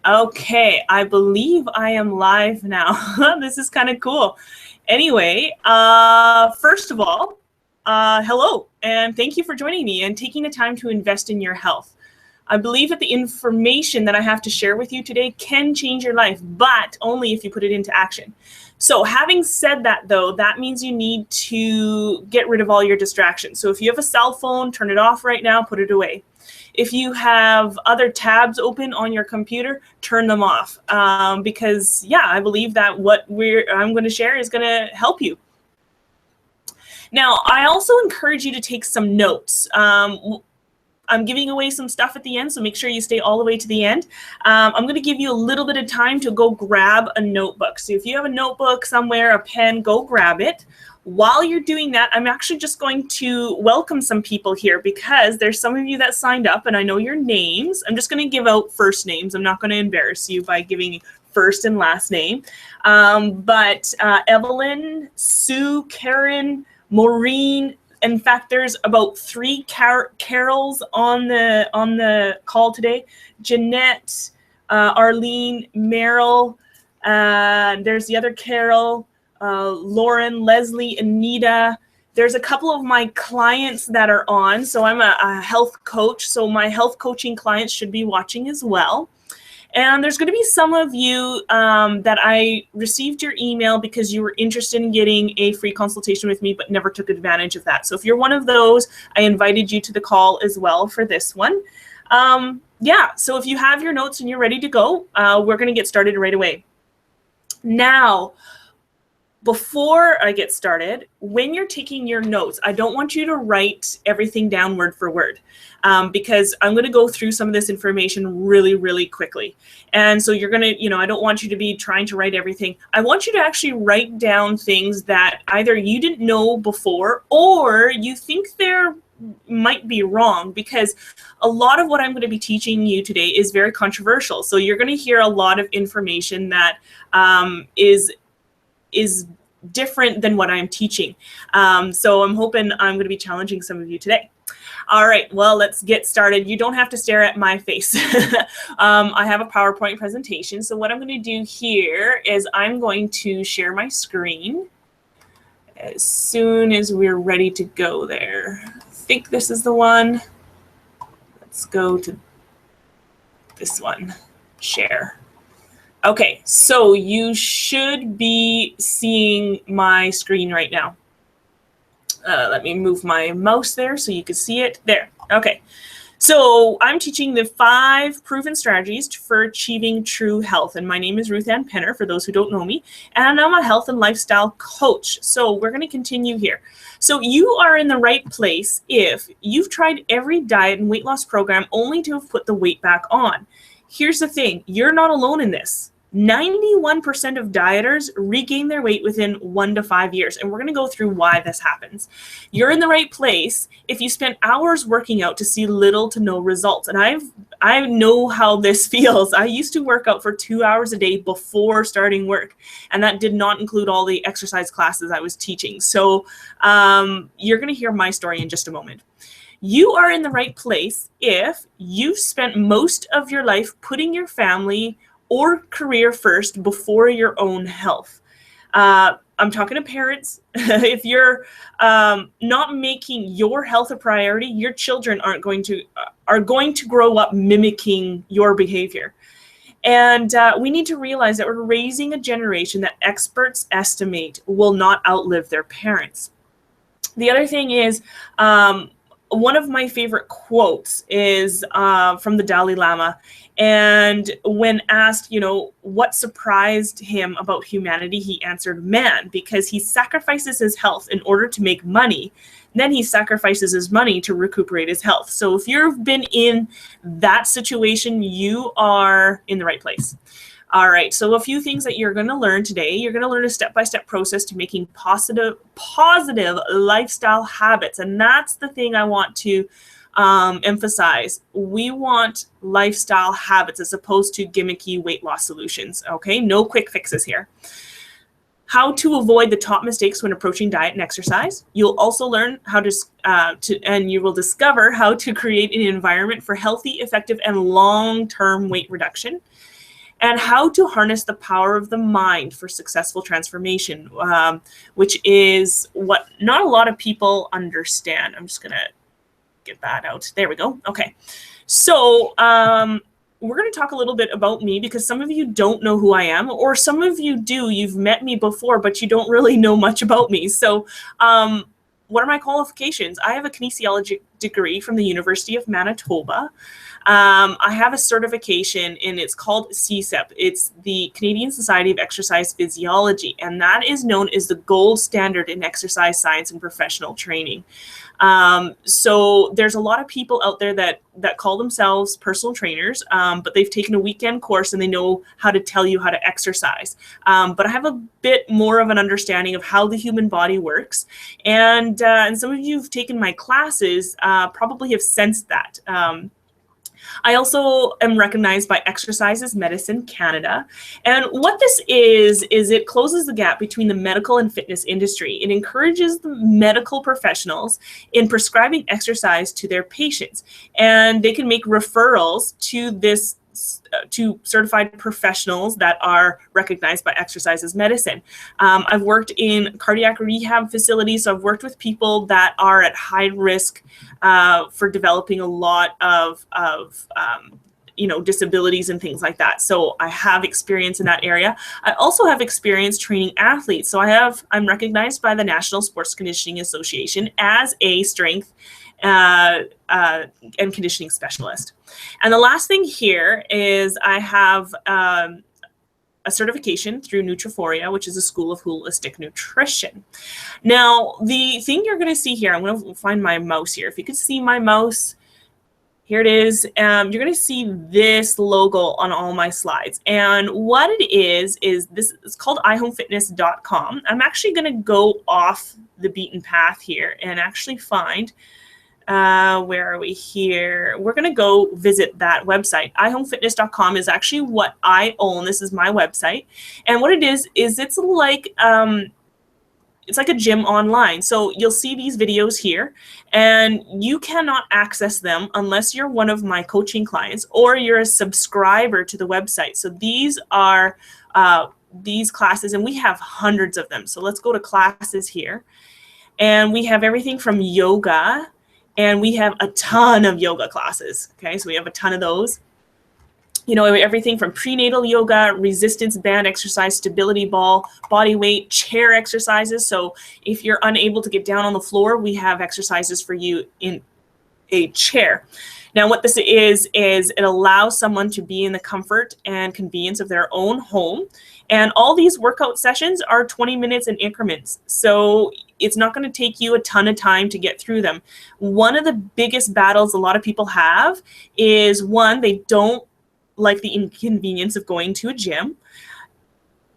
Okay, I believe I am live now. This is kind of cool. Anyway, first of all, hello, and thank you for joining me and taking the time to invest in your health. I believe that the information that I have to share with you today can change your life, but only if you put it into action. So having said that, though, that means you need to get rid of all your distractions. So if you have a cell phone, turn it off right now, put it away. If you have other tabs open on your computer, turn them off. Because, yeah, I believe that what I'm going to share is going to help you. Now, I also encourage you to take some notes. I'm giving away some stuff at the end, so make sure you stay all the way to the end. I'm going to give you a little bit of time to go grab a notebook. So if you have a notebook somewhere, a pen, go grab it. While you're doing that, I'm actually just going to welcome some people here because there's some of you that signed up and I know your names. I'm just going to give out first names. I'm not going to embarrass you by giving first and last name. But Evelyn, Sue, Karen, Maureen. In fact, there's about 3 Carols on the call today. Jeanette, Arlene, Meryl, there's the other Carol, Lauren, Leslie, Anita. There's a couple of my clients that are on. So I'm a health coach. So my health coaching clients should be watching as well. And there's going to be some of you that I received your email because you were interested in getting a free consultation with me, but never took advantage of that. So if you're one of those, I invited you to the call as well for this one. Yeah, so if you have your notes and you're ready to go, we're going to get started right away. Now, before I get started, when you're taking your notes, I don't want you to write everything down word for word because I'm going to go through some of this information really, really quickly. And so you're going to, I don't want you to be trying to write everything. I want you to actually write down things that either you didn't know before or you think they're might be wrong, because a lot of what I'm going to be teaching you today is very controversial. So you're going to hear a lot of information that is different than what I'm teaching. So I'm hoping I'm going to be challenging some of you today. All right, well, let's get started. You don't have to stare at my face. I have a PowerPoint presentation. So what I'm going to do here is I'm going to share my screen as soon as we're ready to go there. I think this is the one. Let's go to this one, share. Okay, so you should be seeing my screen right now. Let me move my mouse there so you can see it. There, okay. So I'm teaching the 5 proven strategies for achieving true health. And my name is Ruth Ann Penner, for those who don't know me. And I'm a health and lifestyle coach. So we're going to continue here. So you are in the right place if you've tried every diet and weight loss program only to have put the weight back on. Here's the thing, you're not alone in this. 91% of dieters regain their weight within 1 to 5 years. And we're going to go through why this happens. You're in the right place if you spent hours working out to see little to no results. And I know how this feels. I used to work out for 2 hours a day before starting work. And that did not include all the exercise classes I was teaching. So you're going to hear my story in just a moment. You are in the right place if you've spent most of your life putting your family or career first before your own health. I'm talking to parents. If you're not making your health a priority, your children are going to grow up mimicking your behavior. And we need to realize that we're raising a generation that experts estimate will not outlive their parents. The other thing is, one of my favorite quotes is from the Dalai Lama. And when asked, what surprised him about humanity, he answered man, because he sacrifices his health in order to make money. Then he sacrifices his money to recuperate his health. So if you've been in that situation, you are in the right place. All right, so a few things that you're going to learn today. You're going to learn a step-by-step process to making positive lifestyle habits. And that's the thing I want to emphasize. We want lifestyle habits as opposed to gimmicky weight loss solutions, okay? No quick fixes here. How to avoid the top mistakes when approaching diet and exercise. You'll also learn how and you will discover how to create an environment for healthy, effective, and long-term weight reduction. and how to harness the power of the mind for successful transformation, which is what not a lot of people understand. I'm just going to get that out. There we go. Okay. So we're going to talk a little bit about me, because some of you don't know who I am, or some of you do. You've met me before, but you don't really know much about me. So what are my qualifications? I have a kinesiology degree from the University of Manitoba. I have a certification, and it's called CSEP. It's the Canadian Society of Exercise Physiology, and that is known as the gold standard in exercise science and professional training. So there's a lot of people out there that call themselves personal trainers, but they've taken a weekend course and they know how to tell you how to exercise. But I have a bit more of an understanding of how the human body works. And some of you who've taken my classes probably have sensed that. I also am recognized by Exercise Medicine Canada. And what this is it closes the gap between the medical and fitness industry. It encourages the medical professionals in prescribing exercise to their patients. And they can make referrals to this to certified professionals that are recognized by Exercise Medicine. I've worked in cardiac rehab facilities, so I've worked with people that are at high risk for developing a lot of disabilities and things like that. So I have experience in that area. I also have experience training athletes. So I'm recognized by the National Sports Conditioning Association as a strength and conditioning specialist. And the last thing here is I have a certification through Nutri-Foria, which is a school of holistic nutrition. Now, the thing you're going to see here, I'm going to find my mouse here. If you could see my mouse, here it is. You're going to see this logo on all my slides. And what it is this, it's called iHomeFitness.com. I'm actually going to go off the beaten path here and actually find where are we here? We're going to go visit that website. iHomeFitness.com is actually what I own. This is my website. And what it is it's like a gym online. So you'll see these videos here, and you cannot access them unless you're one of my coaching clients or you're a subscriber to the website. So these are these classes, and we have hundreds of them. So let's go to classes here. And we have everything from yoga, and we have a ton of yoga classes. Okay, so we have a ton of those. Everything from prenatal yoga, resistance band exercise, stability ball, body weight, chair exercises. So if you're unable to get down on the floor, we have exercises for you in a chair. Now, what this is it allows someone to be in the comfort and convenience of their own home. And all these workout sessions are 20 minutes in increments. So it's not going to take you a ton of time to get through them. One of the biggest battles a lot of people have is, one, they don't like the inconvenience of going to a gym,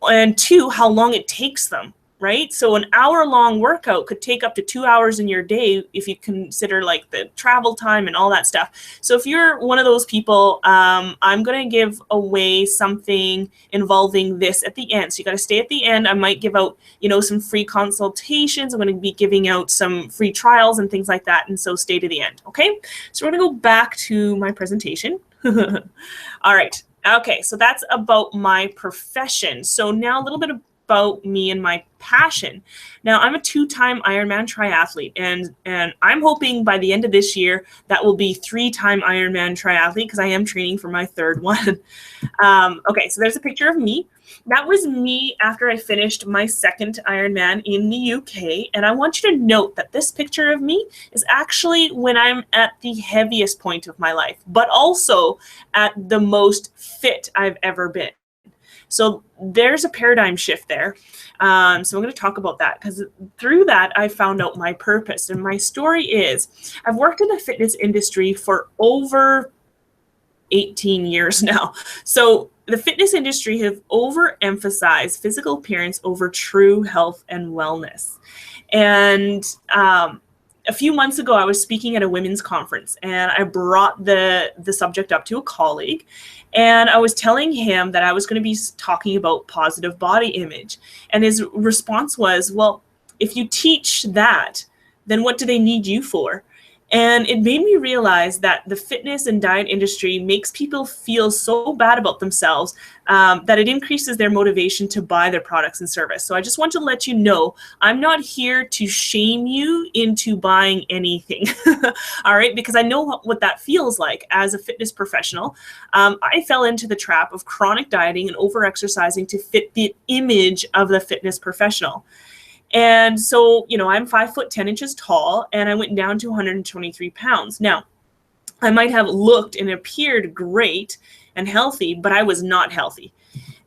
and two, how long it takes them, right? So an hour-long workout could take up to 2 hours in your day if you consider like the travel time and all that stuff. So if you're one of those people, I'm going to give away something involving this at the end. So you got to stay at the end. I might give out, some free consultations. I'm going to be giving out some free trials and things like that. And so stay to the end. Okay. So we're going to go back to my presentation. All right. Okay. So that's about my profession. So now a little bit about me and my passion. Now, I'm a 2-time Ironman triathlete, and I'm hoping by the end of this year that will be 3-time Ironman triathlete, because I am training for my 3rd one. Okay, so there's a picture of me. That was me after I finished my 2nd Ironman in the UK, and I want you to note that this picture of me is actually when I'm at the heaviest point of my life, but also at the most fit I've ever been. So there's a paradigm shift there. So I'm going to talk about that, because through that, I found out my purpose. And my story is, I've worked in the fitness industry for over 18 years now. So the fitness industry have overemphasized physical appearance over true health and wellness. And a few months ago, I was speaking at a women's conference, and I brought the subject up to a colleague, and I was telling him that I was going to be talking about positive body image. And his response was, well, if you teach that, then what do they need you for? And it made me realize that the fitness and diet industry makes people feel so bad about themselves that it increases their motivation to buy their products and service. So I just want to let you know, I'm not here to shame you into buying anything, all right? Because I know what that feels like as a fitness professional. I fell into the trap of chronic dieting and over-exercising to fit the image of the fitness professional. And so, I'm 5'10" tall, and I went down to 123 pounds. Now, I might have looked and appeared great and healthy, but I was not healthy.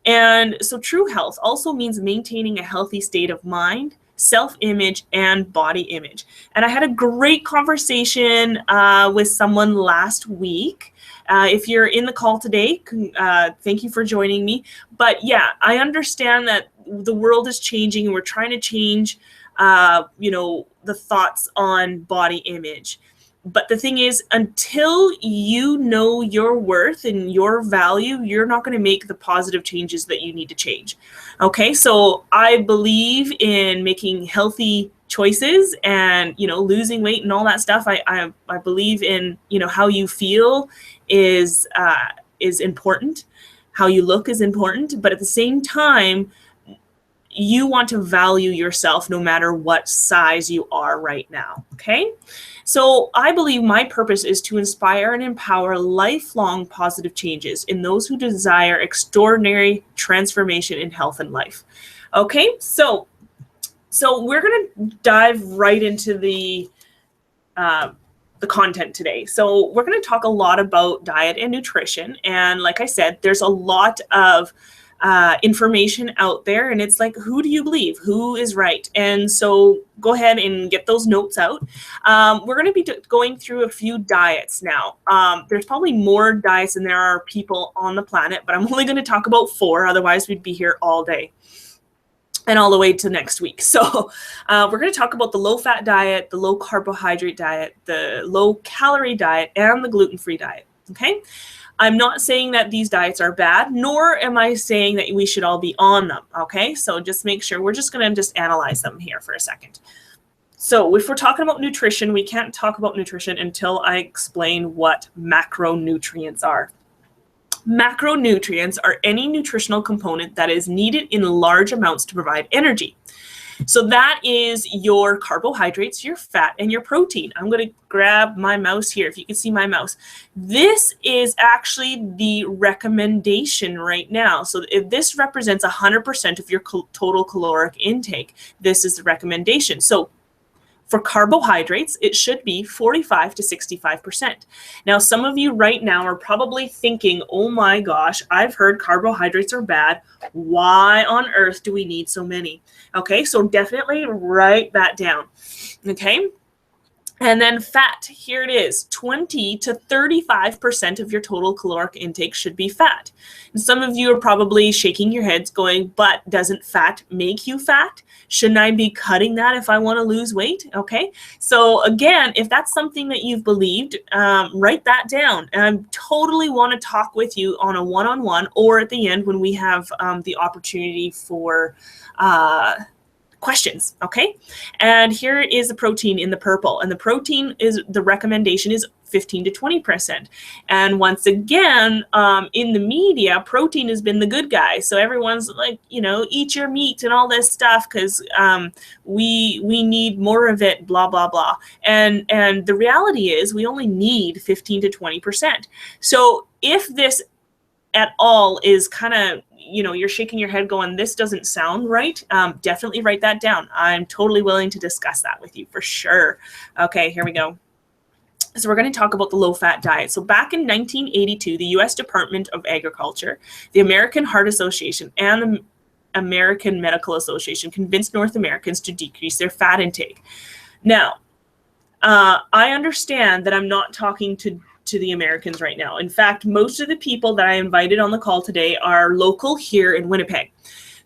And so true health also means maintaining a healthy state of mind, self-image, and body image. And I had a great conversation with someone last week. If you're in the call today, thank you for joining me. But yeah, I understand that the world is changing and we're trying to change, the thoughts on body image. But the thing is, until you know your worth and your value, you're not going to make the positive changes that you need to change. Okay, so I believe in making healthy choices and, losing weight and all that stuff. I believe in, how you feel is important. How you look is important. But at the same time, you want to value yourself no matter what size you are right now, okay? So I believe my purpose is to inspire and empower lifelong positive changes in those who desire extraordinary transformation in health and life. Okay, so we're going to dive right into the content today. So we're going to talk a lot about diet and nutrition. And like I said, there's a lot of information out there, and it's like, who do you believe? Who is right? And so go ahead and get those notes out. We're going to be going through a few diets now. There's probably more diets than there are people on the planet, but I'm only going to talk about 4. Otherwise, we'd be here all day and all the way to next week. So we're going to talk about the low-fat diet, the low-carbohydrate diet, the low-calorie diet, and the gluten-free diet, okay? I'm not saying that these diets are bad, nor am I saying that we should all be on them, okay? So just make sure, we're just going to analyze them here for a second. So if we're talking about nutrition, we can't talk about nutrition until I explain what macronutrients are. Macronutrients are any nutritional component that is needed in large amounts to provide energy. So that is your carbohydrates, your fat, and your protein. I'm going to grab my mouse here, if you can see my mouse. This is actually the recommendation right now. So if this represents 100% of your total caloric intake, this is the recommendation. So for carbohydrates, it should be 45 to 65%. Now, some of you right now are probably thinking, oh my gosh, I've heard carbohydrates are bad. Why on earth do we need so many? Okay, so definitely write that down. Okay. And then fat, here it is, 20 to 35% of your total caloric intake should be fat. And some of you are probably shaking your heads going, but doesn't fat make you fat? Shouldn't I be cutting that if I want to lose weight? Okay, so again, if that's something that you've believed, write that down. And I totally want to talk with you on a one-on-one or at the end when we have the opportunity for questions, okay? And here is the protein in the purple, and the protein is, the recommendation is 15 to 20%. And once again, in the media, protein has been the good guy. So everyone's like, eat your meat and all this stuff because we need more of it, blah, blah, blah. And the reality is we only need 15 to 20%. So if this at all is kind of, you're shaking your head going, this doesn't sound right, definitely write that down. I'm totally willing to discuss that with you for sure. Okay, here we go. So we're going to talk about the low-fat diet. So back in 1982, the U.S. Department of Agriculture, the American Heart Association, and the American Medical Association convinced North Americans to decrease their fat intake. Now, I understand that I'm not talking to the Americans right now. In fact, most of the people that I invited on the call today are local here in Winnipeg.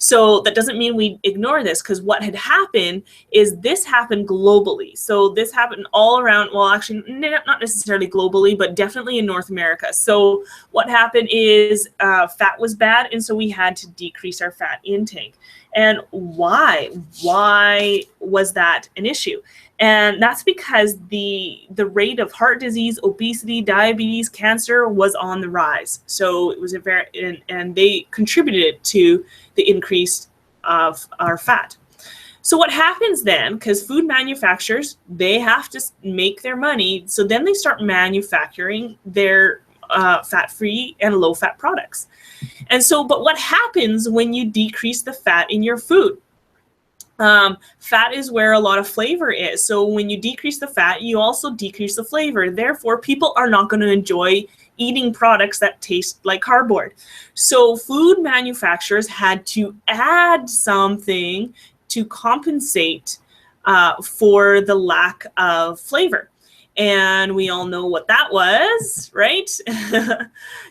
So that doesn't mean we ignore this, because what had happened is this happened globally. So this happened all around, well, actually not necessarily globally, but definitely in North America. So what happened is fat was bad, and so we had to decrease our fat intake. And why? Why was that an issue? And that's because the rate of heart disease, obesity, diabetes, cancer was on the rise. So it was a very, and they contributed to the increase of our fat. So what happens then, because food manufacturers, they have to make their money, so then they start manufacturing their fat-free and low-fat products. And so, but what happens when you decrease the fat in your food? Fat is where a lot of flavor is. So when you decrease the fat, you also decrease the flavor. Therefore, people are not going to enjoy eating products that taste like cardboard. So food manufacturers had to add something to compensate for the lack of flavor. And we all know what that was, right?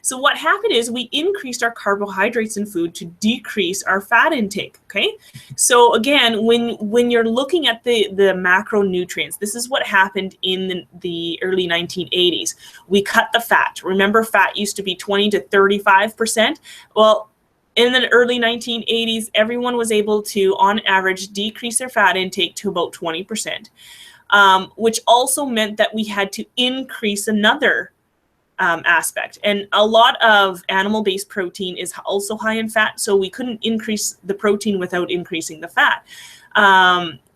So what happened is we increased our carbohydrates in food to decrease our fat intake, okay? So again, when you're looking at the macronutrients, this is what happened in the early 1980s. We cut the fat. Remember, fat used to be 20 to 35%? Well, in the early 1980s, everyone was able to, on average, decrease their fat intake to about 20%. Which also meant that we had to increase another aspect. And a lot of animal-based protein is also high in fat, so we couldn't increase the protein without increasing the fat.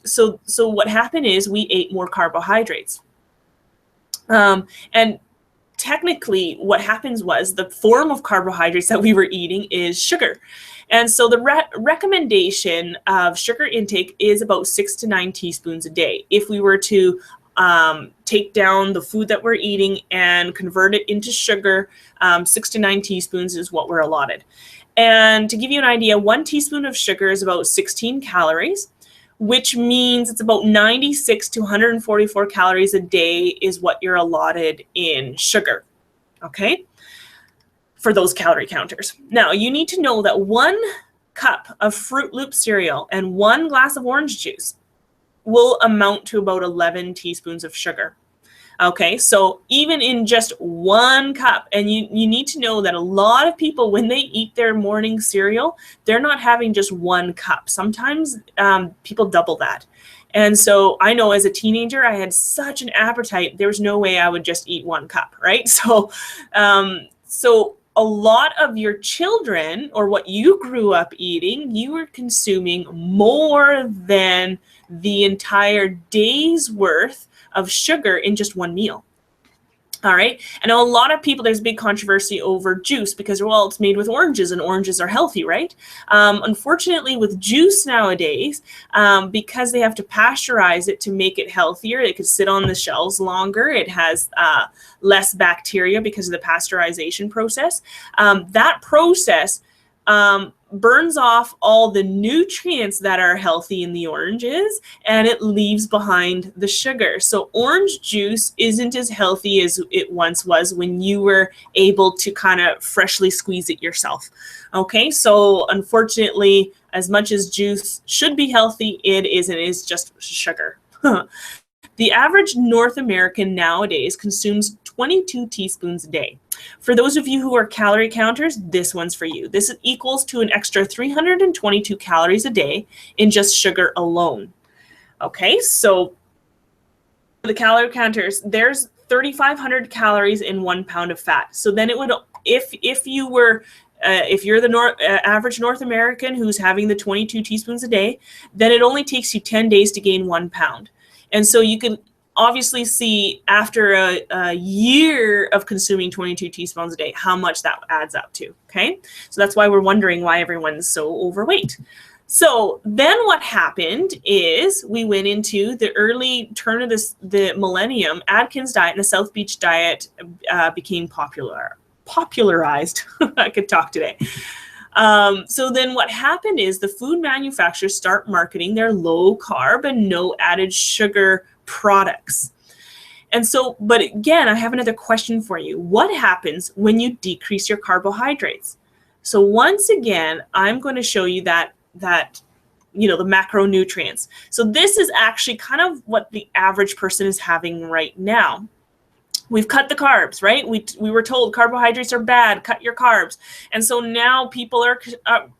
So what happened is we ate more carbohydrates. And technically, what happens was the form of carbohydrates that we were eating is sugar. And so the recommendation of sugar intake is about 6 to 9 teaspoons a day. If we were to take down the food that we're eating and convert it into sugar, 6 to 9 teaspoons is what we're allotted. And to give you an idea, 1 teaspoon of sugar is about 16 calories, which means it's about 96 to 144 calories a day is what you're allotted in sugar, okay? For those calorie counters. Now, you need to know that 1 cup of Fruit Loop cereal and 1 glass of orange juice will amount to about 11 teaspoons of sugar. Okay, so even in just 1 cup, and you need to know that a lot of people, when they eat their morning cereal, they're not having just 1 cup. Sometimes people double that. And so I know as a teenager, I had such an appetite, there was no way I would just eat 1 cup, right? So a lot of your children, or what you grew up eating, you were consuming more than the entire day's worth of sugar in just 1 meal. All right. And a lot of people, there's big controversy over juice because, well, it's made with oranges and oranges are healthy, right? Unfortunately, with juice nowadays, because they have to pasteurize it to make it healthier, it could sit on the shelves longer. It has less bacteria because of the pasteurization process. That process burns off all the nutrients that are healthy in the oranges, and it leaves behind the sugar. So orange juice isn't as healthy as it once was when you were able to kind of freshly squeeze it yourself. Okay, so unfortunately, as much as juice should be healthy, it isn't. It is just sugar. The average North American nowadays consumes 22 teaspoons a day. For those of you who are calorie counters, this one's for you. This equals to an extra 322 calories a day in just sugar alone. Okay, so the calorie counters, there's 3,500 calories in 1 pound of fat. So then it would, if you're the average North American who's having the 22 teaspoons a day, then it only takes you 10 days to gain 1 pound. And so you can obviously see after a year of consuming 22 teaspoons a day, how much that adds up to, okay? So that's why we're wondering why everyone's so overweight. So then what happened is we went into the early turn of the millennium. Atkins diet and the South Beach diet became popularized. I could talk today. So then what happened is the food manufacturers start marketing their low carb and no added sugar products. And so, but again, I have another question for you. What happens when you decrease your carbohydrates? So once again, I'm going to show you that the macronutrients. So this is actually kind of what the average person is having right now. We've cut the carbs, right? We were told carbohydrates are bad, cut your carbs. And so now people are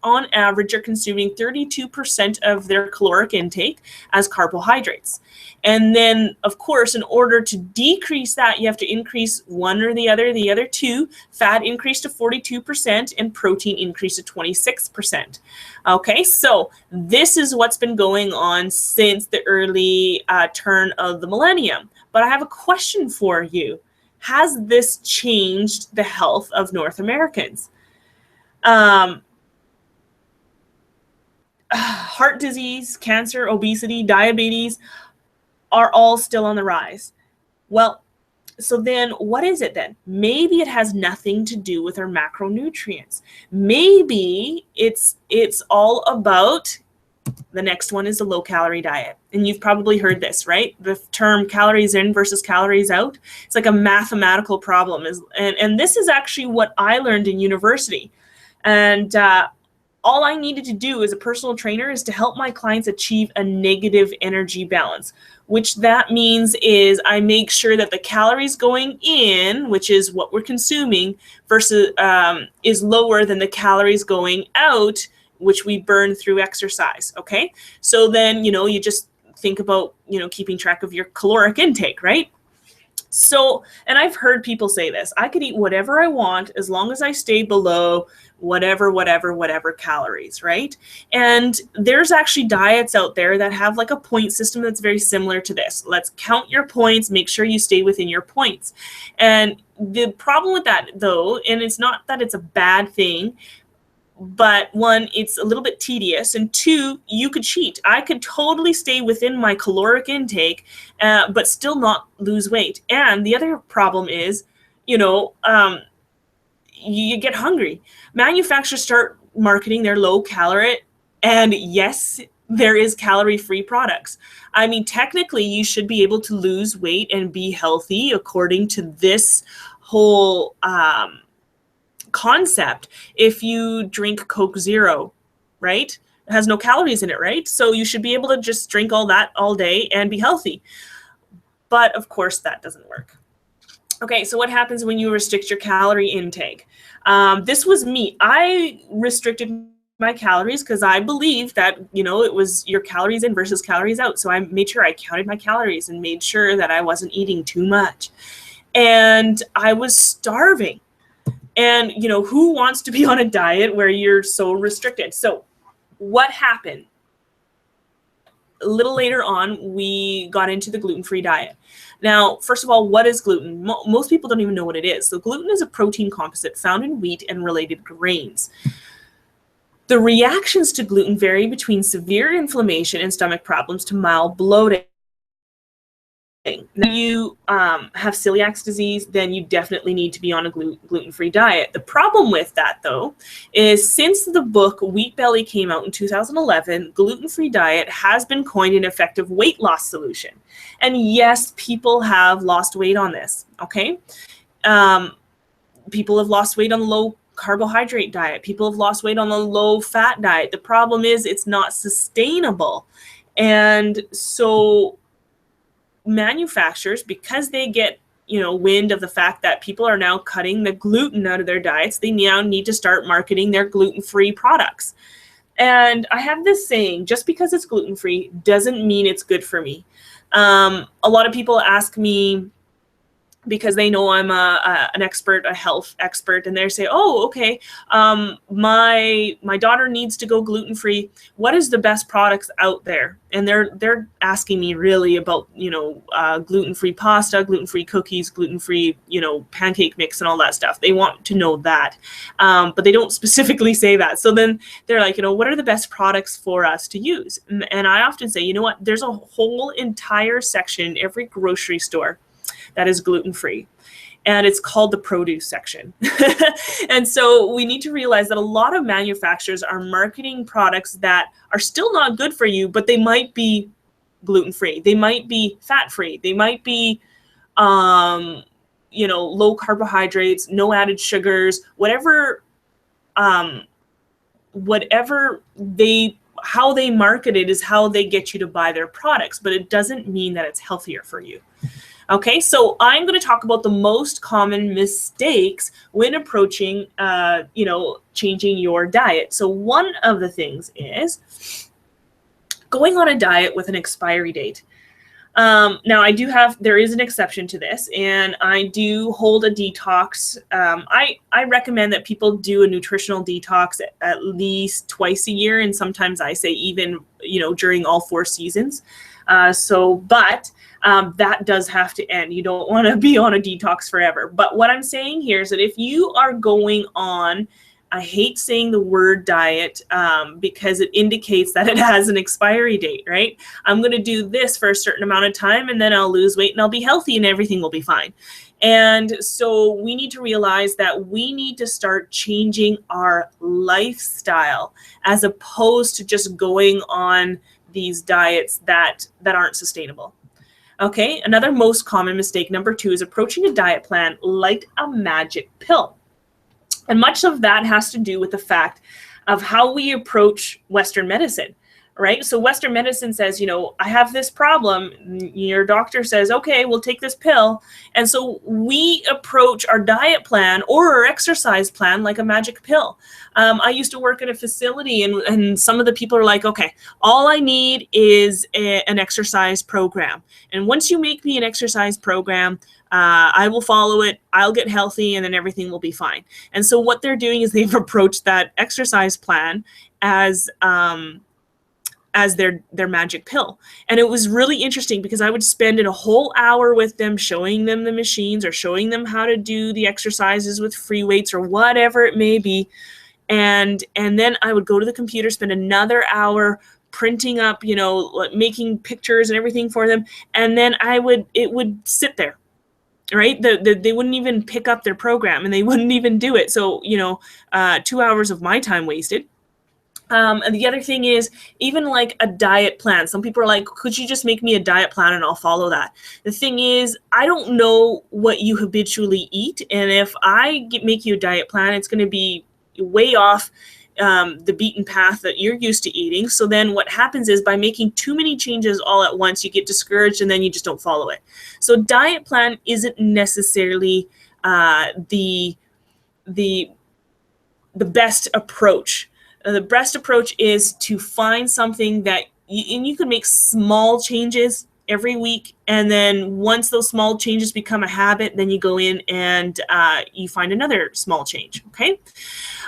on average are consuming 32% of their caloric intake as carbohydrates. And then, of course, in order to decrease that, you have to increase one or the other two. Fat increase to 42% and protein increase to 26%. Okay, so this is what's been going on since the early turn of the millennium. But I have a question for you. Has this changed the health of North Americans? Heart disease, cancer, obesity, diabetes are all still on the rise. Well, so then what is it then? Maybe it has nothing to do with our macronutrients. Maybe it's all about, the next one is a low-calorie diet. And you've probably heard this, right? The term calories in versus calories out. It's like a mathematical problem. And this is actually what I learned in university. And all I needed to do as a personal trainer is to help my clients achieve a negative energy balance, which that means is I make sure that the calories going in, which is what we're consuming, versus is lower than the calories going out, which we burn through exercise. Okay. So then, you just think about, keeping track of your caloric intake, right? So, and I've heard people say this, I could eat whatever I want as long as I stay below whatever calories, right? And there's actually diets out there that have like a point system that's very similar to this. Let's count your points, make sure you stay within your points. And the problem with that though, and it's not that it's a bad thing, but one, it's a little bit tedious, and two, you could cheat. I could totally stay within my caloric intake, but still not lose weight. And the other problem is, you get hungry. Manufacturers start marketing their low calorie, and yes, there is calorie-free products. I mean, technically, you should be able to lose weight and be healthy according to this whole concept if you drink Coke Zero, right? It has no calories in it, right? So you should be able to just drink all that all day and be healthy. But of course, that doesn't work. Okay, so what happens when you restrict your calorie intake? This was me. I restricted my calories because I believed that, it was your calories in versus calories out. So I made sure I counted my calories and made sure that I wasn't eating too much. And I was starving. And, who wants to be on a diet where you're so restricted? So what happened? A little later on, we got into the gluten-free diet. Now, first of all, what is gluten? Most people don't even know what it is. So gluten is a protein composite found in wheat and related grains. The reactions to gluten vary between severe inflammation and stomach problems to mild bloating. Now you have celiac disease, then you definitely need to be on a gluten-free diet. The problem with that, though, is since the book Wheat Belly came out in 2011, gluten-free diet has been coined an effective weight loss solution. And yes, people have lost weight on this, okay? People have lost weight on the low carbohydrate diet. People have lost weight on the low fat diet. The problem is it's not sustainable. And so manufacturers, because they get wind of the fact that people are now cutting the gluten out of their diets, they now need to start marketing their gluten-free products. And I have this saying, just because it's gluten-free doesn't mean it's good for me. A lot of people ask me, because they know I'm an expert, a health expert, and they say, oh, okay, my daughter needs to go gluten-free. What is the best products out there? And they're asking me really about, gluten-free pasta, gluten-free cookies, gluten-free, pancake mix and all that stuff. They want to know that, but they don't specifically say that. So then they're like, what are the best products for us to use? And I often say, you know what, there's a whole entire section in every grocery store that is gluten-free, and it's called the produce section. And so we need to realize that a lot of manufacturers are marketing products that are still not good for you, but they might be gluten-free. They might be fat-free. They might be, low carbohydrates, no added sugars, whatever how they market it is how they get you to buy their products, but it doesn't mean that it's healthier for you. Okay, so I'm going to talk about the most common mistakes when approaching, changing your diet. So one of the things is going on a diet with an expiry date. Now there is an exception to this, and I do hold a detox. I recommend that people do a nutritional detox at least twice a year, and sometimes I say even, during all 4 seasons. But that does have to end. You don't want to be on a detox forever. But what I'm saying here is that if you are going on, I hate saying the word diet because it indicates that it has an expiry date, right? I'm going to do this for a certain amount of time, and then I'll lose weight and I'll be healthy and everything will be fine. And so we need to realize that we need to start changing our lifestyle as opposed to just going on these diets that aren't sustainable. Okay, another most common mistake, number 2, is approaching a diet plan like a magic pill. And much of that has to do with the fact of how we approach Western medicine, right? So Western medicine says, I have this problem. Your doctor says, okay, we'll take this pill. And so we approach our diet plan or our exercise plan like a magic pill. I used to work at a facility, and some of the people are like, okay, all I need is an exercise program. And once you make me an exercise program, I will follow it, I'll get healthy, and then everything will be fine. And so what they're doing is they've approached that exercise plan as their magic pill. And it was really interesting because I would spend a whole hour with them, showing them the machines or showing them how to do the exercises with free weights or whatever it may be. And then I would go to the computer, spend another hour printing up, making pictures and everything for them. And then it would sit there. Right? They wouldn't even pick up their program and they wouldn't even do it. So, 2 hours of my time wasted. And the other thing is, even like a diet plan. Some people are like, could you just make me a diet plan and I'll follow that? The thing is, I don't know what you habitually eat. And if I make you a diet plan, it's going to be way off the beaten path that you're used to eating. So then what happens is by making too many changes all at once, you get discouraged and then you just don't follow it. So diet plan isn't necessarily the best approach. The best approach is to find something that you can make small changes every week, and then once those small changes become a habit, then you go in and you find another small change. Okay.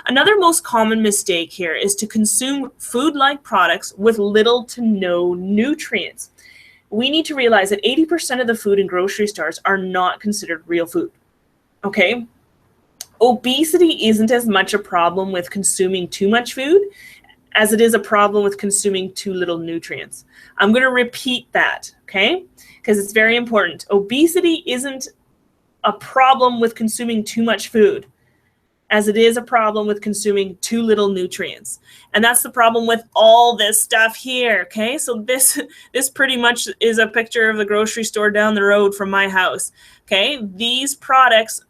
Another most common mistake here is to consume food-like products with little to no nutrients. We need to realize that 80% of the food in grocery stores are not considered real food. Okay. Obesity isn't as much a problem with consuming too much food as it is a problem with consuming too little nutrients. I'm going to repeat that, okay? Because it's very important. Obesity isn't a problem with consuming too much food as it is a problem with consuming too little nutrients. And that's the problem with all this stuff here, okay? So this pretty much is a picture of the grocery store down the road from my house, okay? These products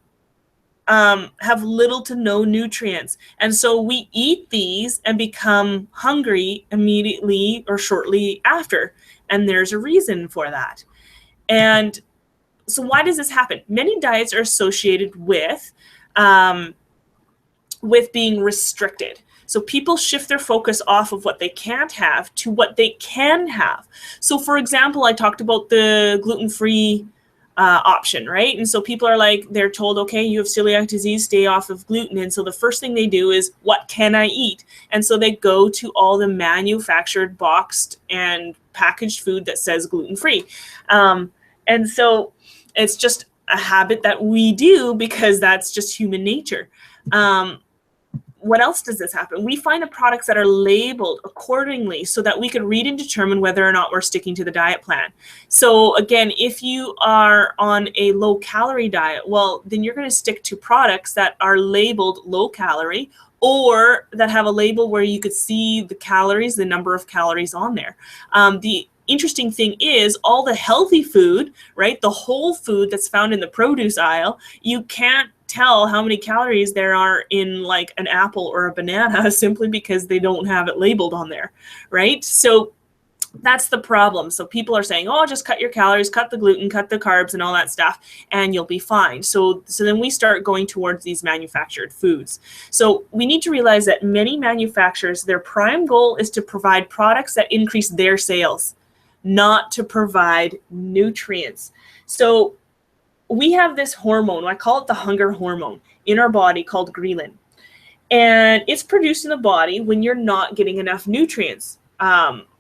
have little to no nutrients. And so we eat these and become hungry immediately or shortly after. And there's a reason for that. And so why does this happen? Many diets are associated with being restricted. So people shift their focus off of what they can't have to what they can have. So for example, I talked about the gluten-free option, right? And so people are like, they're told, okay, you have celiac disease, stay off of gluten. And so the first thing they do is, what can I eat? And so they go to all the manufactured, boxed, and packaged food that says gluten-free. And so it's just a habit that we do because that's just human nature. What else does this happen? We find the products that are labeled accordingly so that we can read and determine whether or not we're sticking to the diet plan. So again, if you are on a low calorie diet, well, then you're going to stick to products that are labeled low calorie or that have a label where you could see the calories, the number of calories on there. The interesting thing is all the healthy food, right? The whole food that's found in the produce aisle, you can't tell how many calories there are in like an apple or a banana simply because they don't have it labeled on there, right? So That's the problem. So people are saying, oh, just cut your calories, cut the gluten, cut the carbs and all that stuff, and you'll be fine. So then we start going towards these manufactured foods. So we need to realize that many manufacturers, their prime goal is to provide products that increase their sales, not to provide nutrients. So we have this hormone, I call it the hunger hormone, in our body called ghrelin. And it's produced in the body when you're not getting enough nutrients.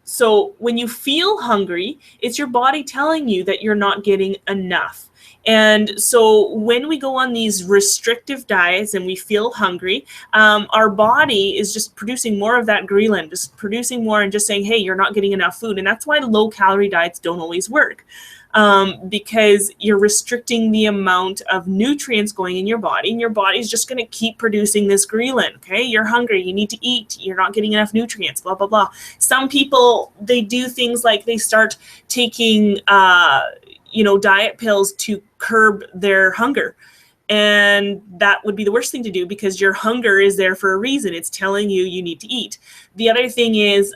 So when you feel hungry, it's your body telling you that you're not getting enough. And so when we go on these restrictive diets and we feel hungry, our body is just producing more of that ghrelin, just producing more and just saying, hey, you're not getting enough food. And that's why low-calorie diets don't always work. Because you're restricting the amount of nutrients going in your body, and your body's just going to keep producing this ghrelin. Okay, you're hungry, you need to eat, you're not getting enough nutrients, blah, blah, blah. Some people, they do things like they start taking, diet pills to curb their hunger. And that would be the worst thing to do, because your hunger is there for a reason. It's telling you you need to eat. The other thing is,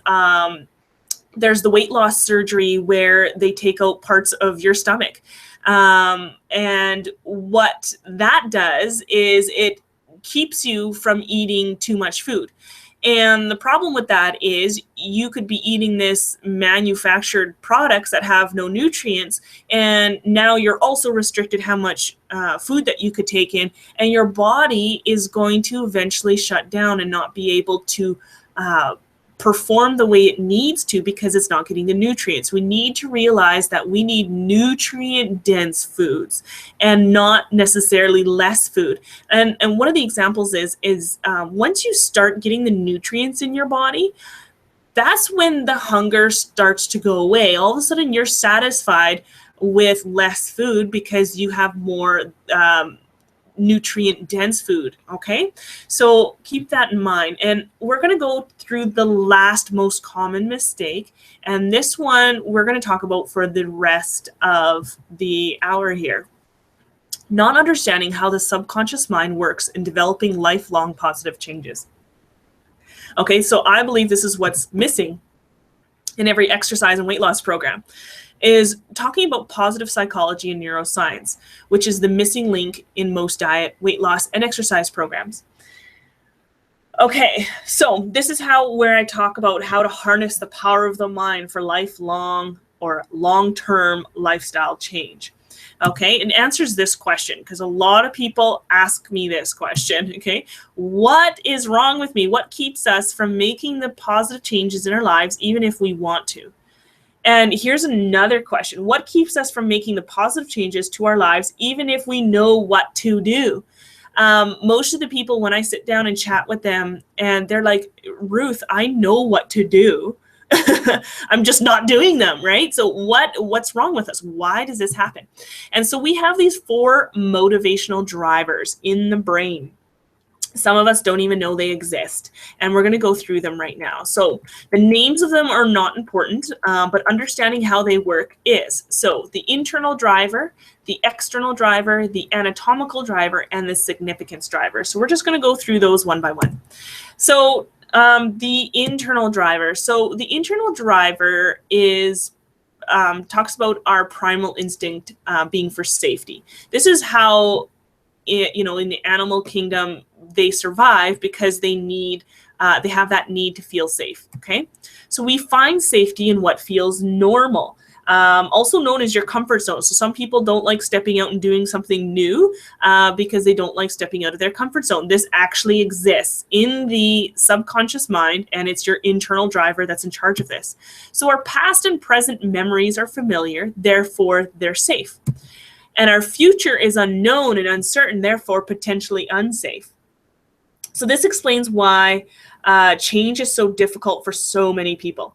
there's the weight loss surgery where they take out parts of your stomach. And what that does is it keeps you from eating too much food. And the problem with that is you could be eating this manufactured products that have no nutrients, and now you're also restricted how much food that you could take in, and your body is going to eventually shut down and not be able to perform the way it needs to, because it's not getting the nutrients. We need to realize that we need nutrient-dense foods and not necessarily less food. And one of the examples is once you start getting the nutrients in your body, that's when the hunger starts to go away. All of a sudden, you're satisfied with less food because you have more nutrient dense food. Okay, so keep that in mind. And we're going to go through the last most common mistake, and this one we're going to talk about for the rest of the hour here. Not understanding how the subconscious mind works in developing lifelong positive changes. Okay, so I believe this is what's missing in every exercise and weight loss program, is talking about positive psychology and neuroscience, which is the missing link in most diet, weight loss, and exercise programs. Okay, so this is where I talk about how to harness the power of the mind for lifelong or long-term lifestyle change. Okay, and answers this question, because a lot of people ask me this question. Okay, what is wrong with me? What keeps us from making the positive changes in our lives, even if we want to? And here's another question. What keeps us from making the positive changes to our lives, even if we know what to do? Most of the people, when I sit down and chat with them, and they're like, Ruth, I know what to do. I'm just not doing them, right? So what's wrong with us? Why does this happen? And so we have these 4 motivational drivers in the brain. Some of us don't even know they exist, and we're going to go through them right now. So the names of them are not important, but understanding how they work is. So the internal driver, the external driver, the anatomical driver, and the significance driver. So we're just going to go through those one by one. So the internal driver. So the internal driver is talks about our primal instinct being for safety. This is how, in the animal kingdom, they survive, because they have that need to feel safe. Okay, so we find safety in what feels normal, also known as your comfort zone. So some people don't like stepping out and doing something new because they don't like stepping out of their comfort zone. This actually exists in the subconscious mind, and it's your internal driver that's in charge of this. So our past and present memories are familiar, therefore they're safe. And our future is unknown and uncertain, therefore potentially unsafe. So this explains why change is so difficult for so many people.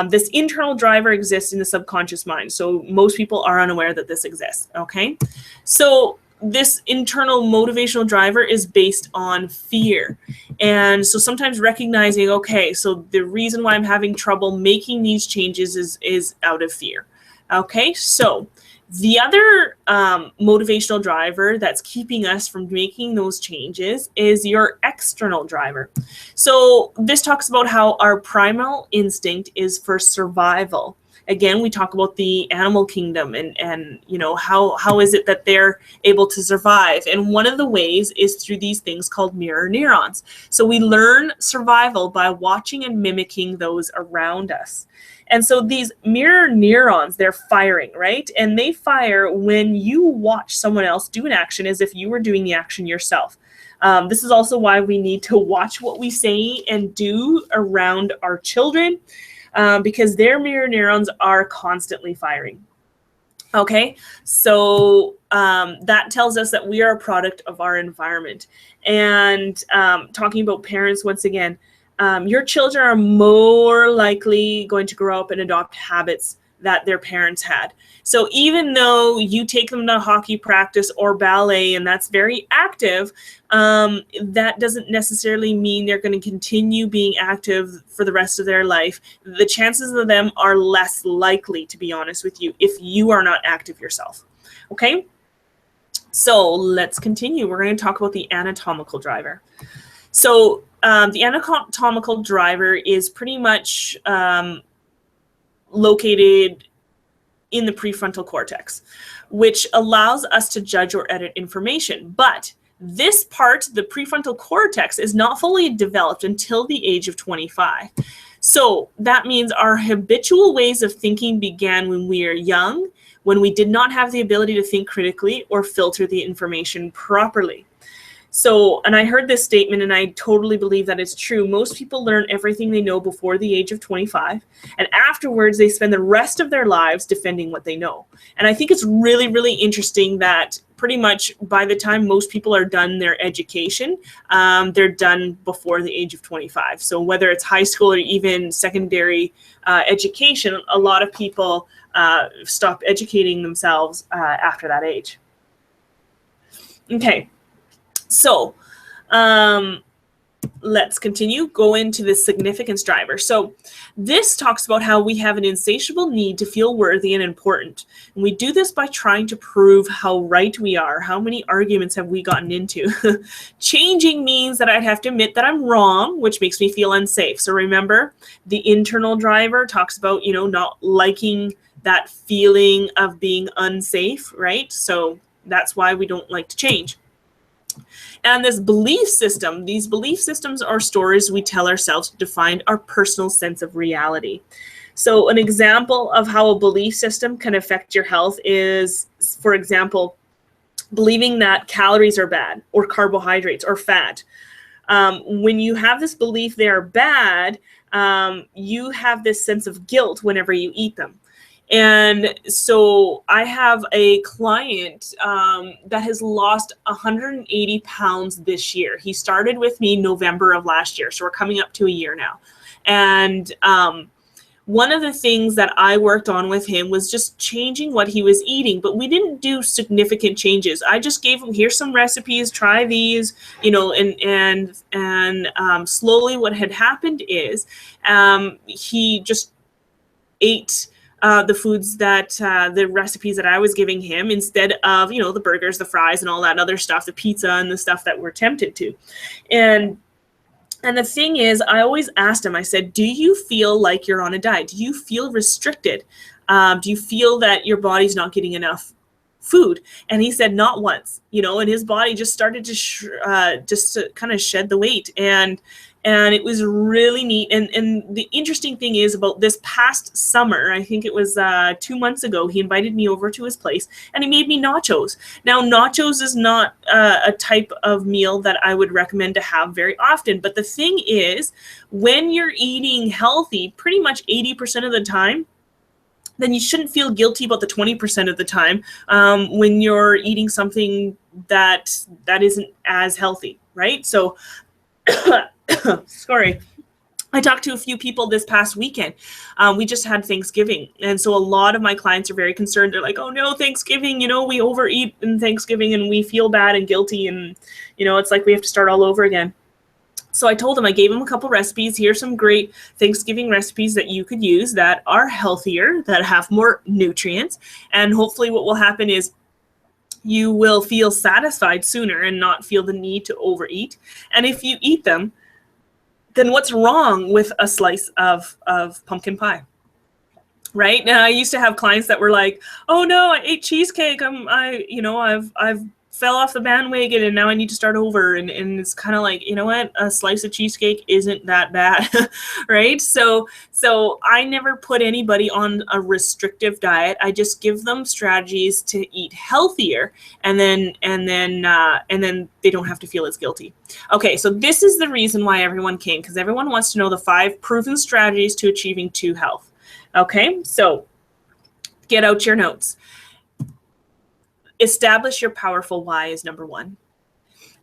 This internal driver exists in the subconscious mind, so most people are unaware that this exists, okay? So this internal motivational driver is based on fear. And so sometimes recognizing, okay, so the reason why I'm having trouble making these changes is out of fear. Okay, so The other motivational driver that's keeping us from making those changes is your external driver. So this talks about how our primal instinct is for survival. Again, we talk about the animal kingdom and you know, how is it that they're able to survive? And one of the ways is through these things called mirror neurons. So we learn survival by watching and mimicking those around us. And so these mirror neurons, they're firing, right? And they fire when you watch someone else do an action as if you were doing the action yourself. This is also why we need to watch what we say and do around our children, because their mirror neurons are constantly firing. Okay, so that tells us that we are a product of our environment. And talking about parents once again, your children are more likely going to grow up and adopt habits that their parents had. So even though you take them to hockey practice or ballet, and that's very active, that doesn't necessarily mean they're going to continue being active for the rest of their life. The chances of them are less likely, to be honest with you, if you are not active yourself. Okay? So let's continue. We're going to talk about the anatomical driver. So the anatomical driver is pretty much located in the prefrontal cortex, which allows us to judge or edit information. But this part, the prefrontal cortex, is not fully developed until the age of 25. So that means our habitual ways of thinking began when we are young, when we did not have the ability to think critically or filter the information properly. So, and I heard this statement and I totally believe that it's true. Most people learn everything they know before the age of 25, and afterwards they spend the rest of their lives defending what they know. And I think it's really, really interesting that pretty much by the time most people are done their education, they're done before the age of 25. So whether it's high school or even secondary education, a lot of people stop educating themselves after that age. Okay. So let's continue, go into the significance driver. So this talks about how we have an insatiable need to feel worthy and important. And we do this by trying to prove how right we are. How many arguments have we gotten into? Changing means that I'd have to admit that I'm wrong, which makes me feel unsafe. So remember, the internal driver talks about, you know, not liking that feeling of being unsafe, right? So that's why we don't like to change. And this belief system, these belief systems are stories we tell ourselves to define our personal sense of reality. So an example of how a belief system can affect your health is, for example, believing that calories are bad or carbohydrates or fat. When you have this belief they are bad, you have this sense of guilt whenever you eat them. And so I have a client that has lost 180 pounds this year. He started with me November of last year, so we're coming up to a year now. And one of the things that I worked on with him was just changing what he was eating, but we didn't do significant changes. I just gave him, here's some recipes, try these, you know, and slowly what had happened is he just ate the foods that the recipes that I was giving him instead of, you know, the burgers, the fries and all that other stuff, the pizza and the stuff that we're tempted to. And the thing is, I always asked him, I said, do you feel like you're on a diet? Do you feel restricted? Do you feel that your body's not getting enough food? And he said, not once, you know, and his body just started to just to kind of shed the weight. And it was really neat. And the interesting thing is about this past summer, I think it was 2 months ago, he invited me over to his place and he made me nachos. Now, nachos is not a type of meal that I would recommend to have very often. But the thing is, when you're eating healthy, pretty much 80% of the time, then you shouldn't feel guilty about the 20% of the time when you're eating something that isn't as healthy, right? So sorry. I talked to a few people this past weekend. We just had Thanksgiving. And so a lot of my clients are very concerned. They're like, oh no, Thanksgiving, you know, we overeat in Thanksgiving and we feel bad and guilty. And, you know, it's like we have to start all over again. So I told him, I gave him a couple recipes. Here's some great Thanksgiving recipes that you could use that are healthier, that have more nutrients. And hopefully what will happen is you will feel satisfied sooner and not feel the need to overeat. And if you eat them, then what's wrong with a slice of pumpkin pie? Right? Now, I used to have clients that were like, "Oh no, I ate cheesecake. I've fell off the bandwagon and now I need to start over." And it's kind of like, you know what? A slice of cheesecake isn't that bad, right? So I never put anybody on a restrictive diet. I just give them strategies to eat healthier, and then they don't have to feel as guilty. Okay, so this is the reason why everyone came, because everyone wants to know the 5 proven strategies to achieving 2 health. Okay, so get out your notes. Establish your powerful why is number 1.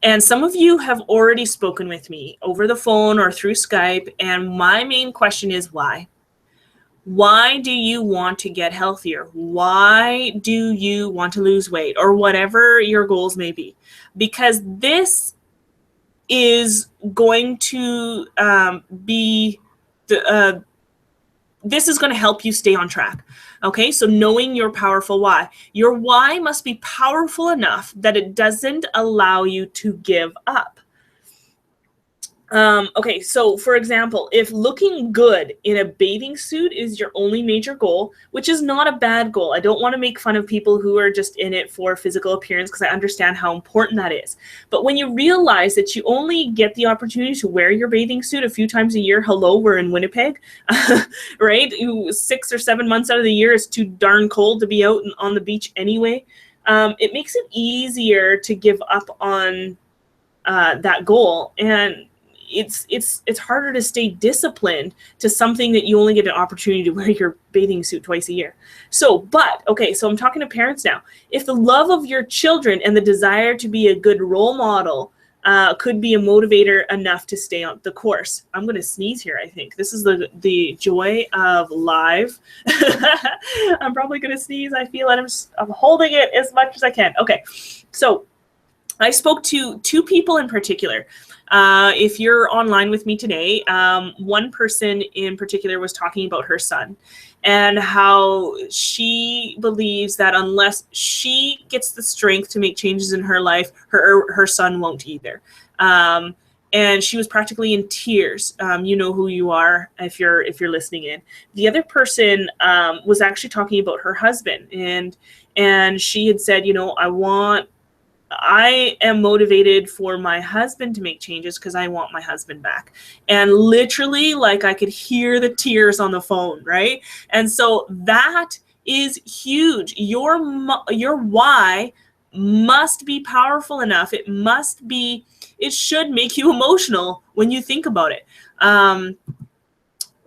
And some of you have already spoken with me over the phone or through Skype, and my main question is why? Why do you want to get healthier? Why do you want to lose weight, or whatever your goals may be? Because this is going to this is going to help you stay on track. Okay, so knowing your powerful why. Your why must be powerful enough that it doesn't allow you to give up. Okay, so for example, if looking good in a bathing suit is your only major goal, which is not a bad goal. I don't want to make fun of people who are just in it for physical appearance, because I understand how important that is. But when you realize that you only get the opportunity to wear your bathing suit a few times a year, hello, we're in Winnipeg, right? 6 or 7 months out of the year is too darn cold to be out on the beach anyway. It makes it easier to give up on that goal, and it's harder to stay disciplined to something that you only get an opportunity to wear your bathing suit twice a year. So I'm talking to parents now. If the love of your children and the desire to be a good role model could be a motivator enough to stay on the course. I'm going to sneeze here, I think. This is the joy of live. I'm probably going to sneeze. I feel it. I'm holding it as much as I can. Okay, so I spoke to 2 people in particular. If you're online with me today, one person in particular was talking about her son and how she believes that unless she gets the strength to make changes in her life, her son won't either. And she was practically in tears. You know who you are if you're listening in. The other person was actually talking about her husband, and she had said, I am motivated for my husband to make changes because I want my husband back. And literally, like, I could hear the tears on the phone, right? And so that is huge. Your why must be powerful enough. It should make you emotional when you think about it. The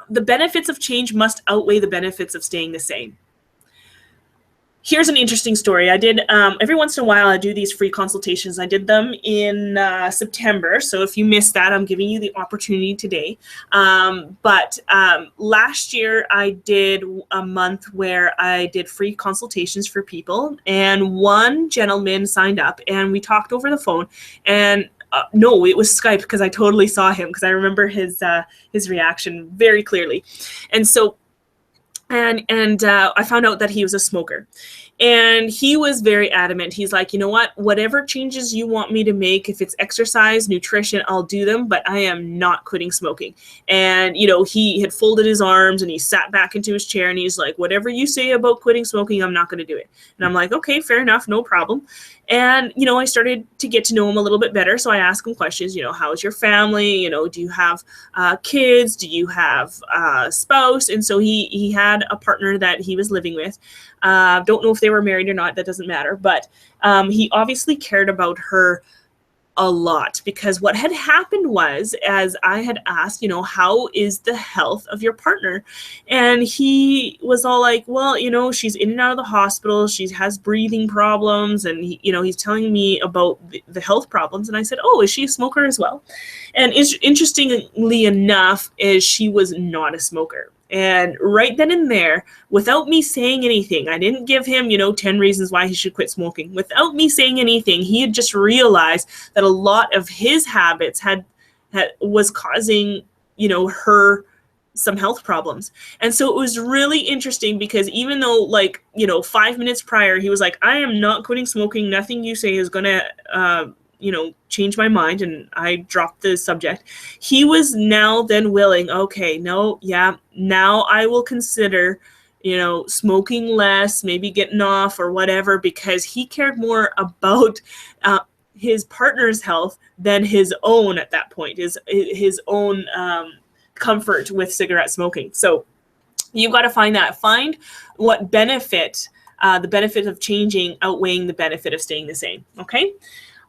benefits of change must outweigh the benefits of staying the same. Here's an interesting story. I did, every once in a while, I do these free consultations. I did them in September. So if you missed that, I'm giving you the opportunity today. But last year, I did a month where I did free consultations for people. And one gentleman signed up, and we talked over the phone. And no, it was Skype, because I totally saw him, because I remember his reaction very clearly. And so I found out that he was a smoker, and he was very adamant. He's like, you know what, whatever changes you want me to make, if it's exercise, nutrition, I'll do them, but I am not quitting smoking. And, he had folded his arms and he sat back into his chair and he's like, whatever you say about quitting smoking, I'm not going to do it. And I'm like, okay, fair enough. No problem. And, I started to get to know him a little bit better. So I asked him questions, how's your family? Do you have kids? Do you have a spouse? And so he had a partner that he was living with. Don't know if they were married or not. That doesn't matter. But he obviously cared about her a lot, because what had happened was, as I had asked, how is the health of your partner? And he was all like, well, she's in and out of the hospital. She has breathing problems. And, he's telling me about the health problems. And I said, oh, is she a smoker as well? And interestingly enough, she was not a smoker. And right then and there, without me saying anything, I didn't give him, 10 reasons why he should quit smoking. Without me saying anything, he had just realized that a lot of his habits had was causing, her some health problems. And so it was really interesting because even though 5 minutes prior, he was like, I am not quitting smoking. Nothing you say is going to, change my mind. And I dropped the subject. He was now then willing, okay, no, yeah, now I will consider, smoking less, maybe getting off or whatever, because he cared more about his partner's health than his own at that point, his own comfort with cigarette smoking. So you've got to find what benefit, the benefit of changing outweighing the benefit of staying the same. Okay.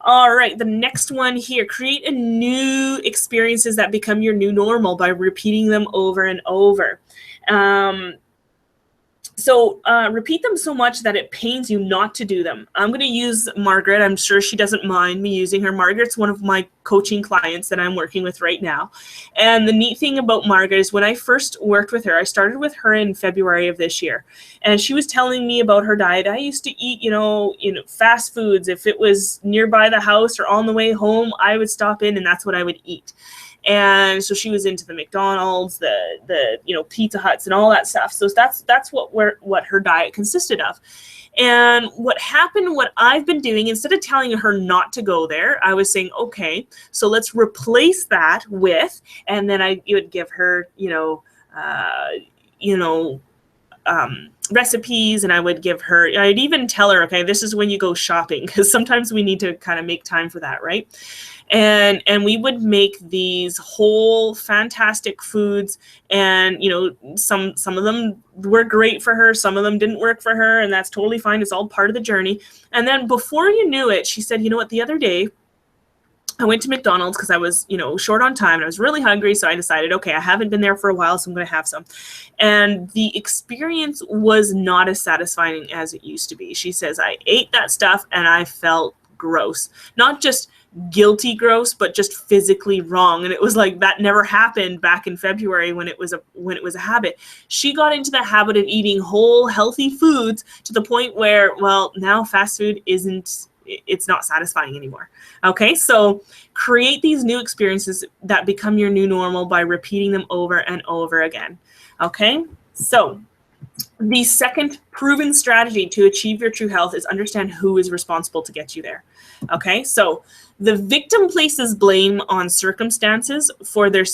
All right. The next one here, create a new experiences that become your new normal by repeating them over and over. So repeat them so much that it pains you not to do them. I'm going to use Margaret. I'm sure she doesn't mind me using her. Margaret's one of my coaching clients that I'm working with right now. And the neat thing about Margaret is when I first worked with her, I started with her in February of this year. And she was telling me about her diet. I used to eat, fast foods. If it was nearby the house or on the way home, I would stop in and that's what I would eat. And so she was into the McDonald's, the Pizza Huts and all that stuff. So that's what her diet consisted of. And what happened, what I've been doing, instead of telling her not to go there, I was saying, okay, so let's replace that with, and then I would give her, recipes, and I would give her, I'd even tell her, okay, this is when you go shopping, because sometimes we need to kind of make time for that, right? And we would make these whole fantastic foods, and some of them were great for her, some of them didn't work for her, and that's totally fine. It's all part of the journey. And then before you knew it, she said, you know what, the other day I went to McDonald's because I was, short on time and I was really hungry. So I decided, okay, I haven't been there for a while, so I'm going to have some. And the experience was not as satisfying as it used to be. She says, I ate that stuff and I felt gross, not just guilty gross, but just physically wrong. And it was like that never happened back in February when it was a habit. She got into the habit of eating whole healthy foods to the point where, well, now fast food it's not satisfying anymore. Okay, so create these new experiences that become your new normal by repeating them over and over again. Okay, so the second proven strategy to achieve your true health is understand who is responsible to get you there. Okay, so the victim places blame on circumstances for their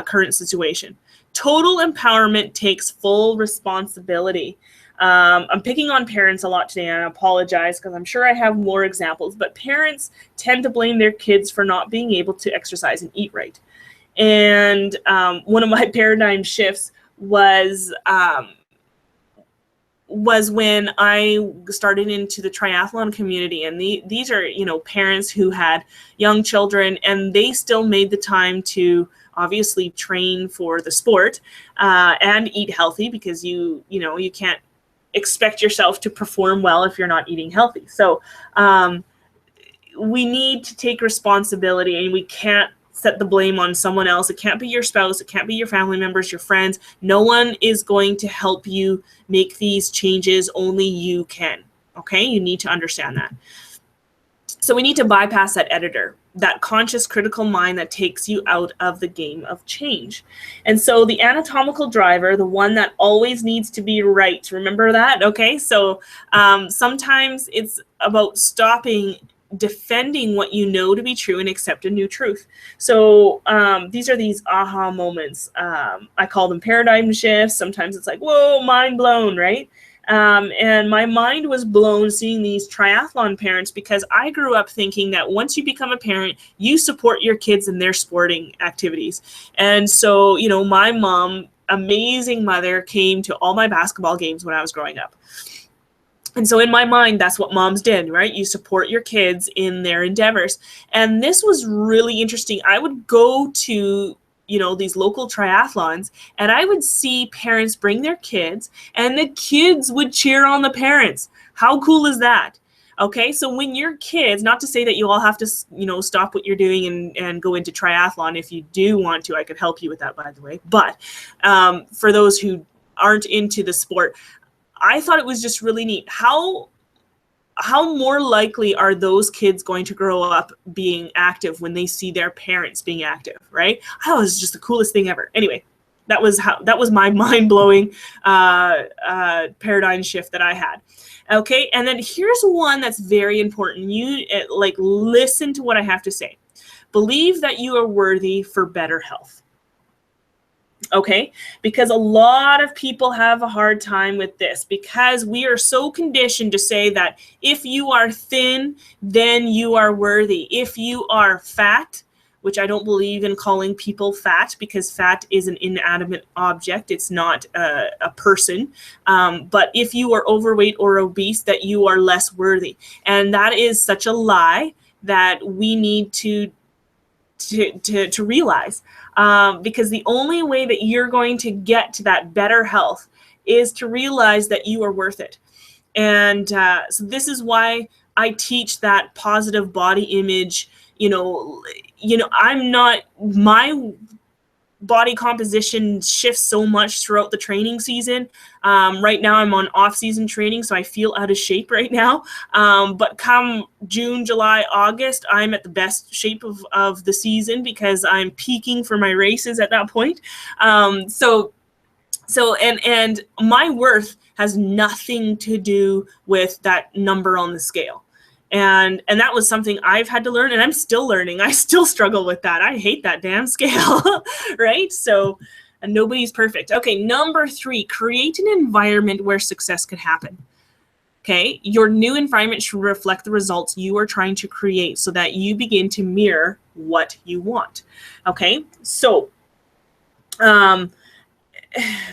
current situation. Total empowerment takes full responsibility. I'm picking on parents a lot today, and I apologize because I'm sure I have more examples, but parents tend to blame their kids for not being able to exercise and eat right. And one of my paradigm shifts was when I started into the triathlon community. And these are, parents who had young children, and they still made the time to obviously train for the sport and eat healthy, because you can't expect yourself to perform well if you're not eating healthy. So we need to take responsibility, and we can't set the blame on someone else. It can't be your spouse. It can't be your family members, your friends. No one is going to help you make these changes. Only you can. Okay? You need to understand that. So we need to bypass that editor, that conscious critical mind that takes you out of the game of change. And so the anatomical driver, the one that always needs to be right, remember that? Okay, so sometimes it's about stopping defending what you know to be true and accept a new truth. So these are these aha moments. I call them paradigm shifts. Sometimes it's like, whoa, mind blown, right? And my mind was blown seeing these triathlon parents, because I grew up thinking that once you become a parent, you support your kids in their sporting activities. And so, my mom, amazing mother, came to all my basketball games when I was growing up. And so in my mind, that's what moms did, right? You support your kids in their endeavors. And this was really interesting. I would go to these local triathlons, and I would see parents bring their kids, and the kids would cheer on the parents. How cool is that? Okay, so when your kids, not to say that you all have to, stop what you're doing and go into triathlon. If you do want to, I could help you with that, by the way. But for those who aren't into the sport, I thought it was just really neat how how more likely are those kids going to grow up being active when they see their parents being active, right? Oh, it's just the coolest thing ever. Anyway, that was my mind-blowing paradigm shift that I had. Okay, and then here's one that's very important. You like listen to what I have to say. Believe that you are worthy for better health. Okay, because a lot of people have a hard time with this because we are so conditioned to say that if you are thin, then you are worthy. If you are fat, which I don't believe in calling people fat because fat is an inanimate object. It's not a person. But if you are overweight or obese, that you are less worthy. And that is such a lie that we need to realize, because the only way that you're going to get to that better health is to realize that you are worth it. And so this is why I teach that positive body image. I'm not, my body composition shifts so much throughout the training season. Right now I'm on off-season training, so I feel out of shape right now. But come June, July, August, I'm at the best shape of the season because I'm peaking for my races at that point. So my worth has nothing to do with that number on the scale. And that was something I've had to learn, and I'm still learning. I still struggle with that. I hate that damn scale, right? So nobody's perfect. Okay, number 3, create an environment where success could happen. Okay, your new environment should reflect the results you are trying to create so that you begin to mirror what you want. Okay, so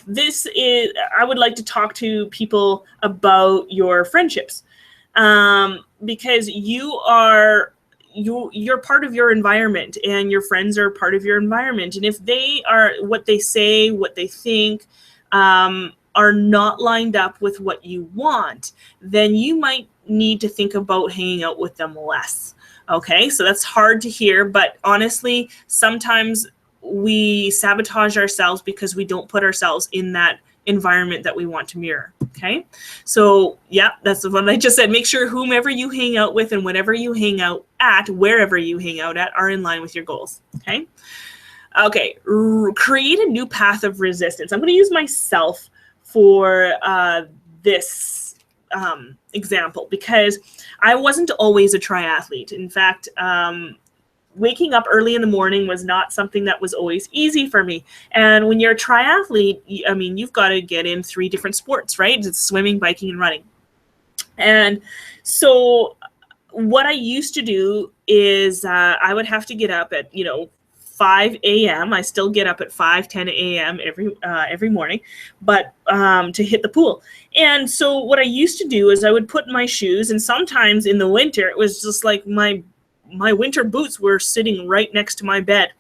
this is, I would like to talk to people about your friendships. Because you're part of your environment, and your friends are part of your environment. And if they are, what they say, what they think, are not lined up with what you want, then you might need to think about hanging out with them less. Okay, so that's hard to hear, but honestly, sometimes we sabotage ourselves because we don't put ourselves in that environment that we want to mirror. Okay, so yeah, that's what I just said. Make sure whomever you hang out with and whatever you hang out at, wherever you hang out at, are in line with your goals. Okay, create a new path of resistance. I'm going to use myself for this example because I wasn't always a triathlete. In fact, waking up early in the morning was not something that was always easy for me. And when you're a triathlete, I mean, you've got to get in 3 different sports, right? It's swimming, biking, and running. And so what I used to do is I would have to get up at, 5 a.m. I still get up at 5:10 a.m. every morning, but to hit the pool. And so what I used to do is I would put my shoes, and sometimes in the winter, it was just like my winter boots were sitting right next to my bed,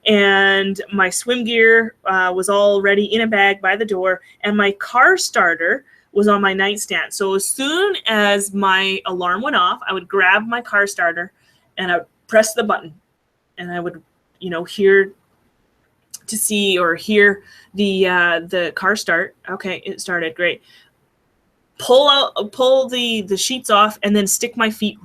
and my swim gear was already in a bag by the door, and my car starter was on my nightstand. So as soon as my alarm went off, I would grab my car starter and I would press the button, and I would, hear the car start. Okay, it started, great. Pull the sheets off, and then stick my feet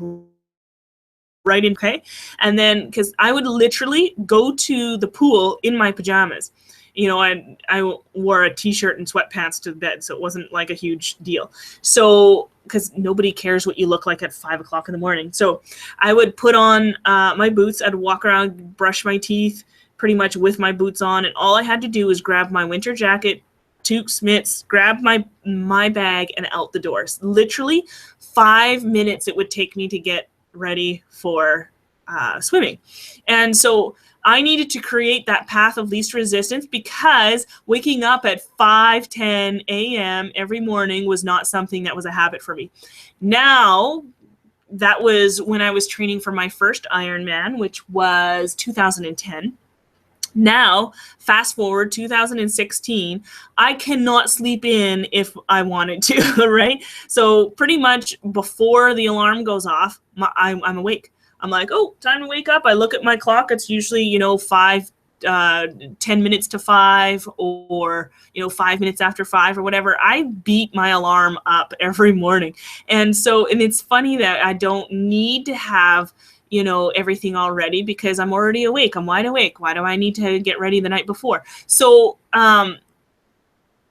right in, okay? And then, because I would literally go to the pool in my pajamas. I wore a t-shirt and sweatpants to bed, so it wasn't like a huge deal. So, because nobody cares what you look like at 5 o'clock in the morning. So I would put on my boots, I'd walk around, brush my teeth pretty much with my boots on, and all I had to do was grab my winter jacket, toques, mitts, grab my bag, and out the doors. Literally 5 minutes it would take me to get ready for swimming. And so I needed to create that path of least resistance because waking up at 5:10 a.m. every morning was not something that was a habit for me. Now, that was when I was training for my first Ironman, which was 2010. Now, fast forward 2016, I cannot sleep in if I wanted to, right? So pretty much before the alarm goes off, I'm awake. I'm like, oh, time to wake up. I look at my clock. It's usually, 5 10 minutes to 5 or 5 minutes after 5 or whatever. I beat my alarm up every morning. And it's funny that I don't need to have everything all ready because I'm already awake. I'm wide awake. Why do I need to get ready the night before? So the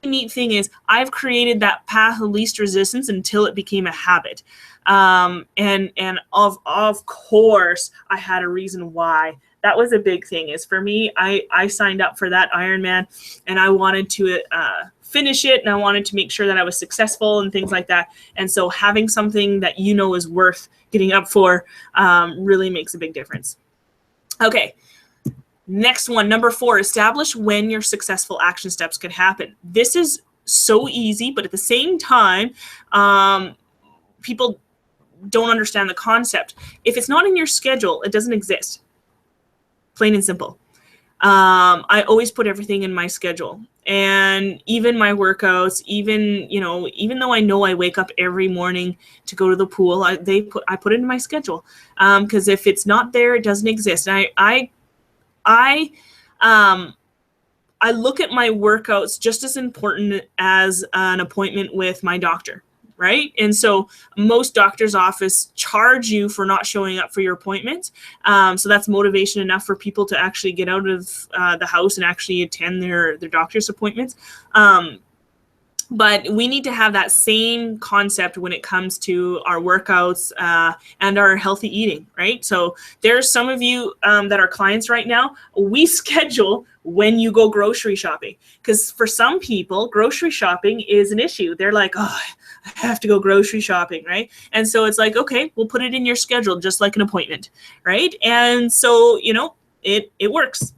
neat thing is I've created that path of least resistance until it became a habit. And of course I had a reason why. That was a big thing. Is for me, I signed up for that Ironman and I wanted to finish it, and I wanted to make sure that I was successful and things like that. And so having something that is worth getting up for really makes a big difference. Okay. Next one, number 4, establish when your successful action steps could happen. This is so easy, but at the same time, people don't understand the concept. If it's not in your schedule, it doesn't exist. Plain and simple. I always put everything in my schedule, and even my workouts, even though I know I wake up every morning to go to the pool, I put it in my schedule. Because if it's not there, it doesn't exist. And I look at my workouts just as important as an appointment with my doctor, right? And so most doctor's office charge you for not showing up for your appointments. So that's motivation enough for people to actually get out of the house and actually attend their doctor's appointments. But we need to have that same concept when it comes to our workouts and our healthy eating, right? So there's some of you that are clients right now. We schedule when you go grocery shopping, because for some people, grocery shopping is an issue. They're like, oh, I have to go grocery shopping, right? And so it's like, okay, we'll put it in your schedule just like an appointment, right? And so, it works.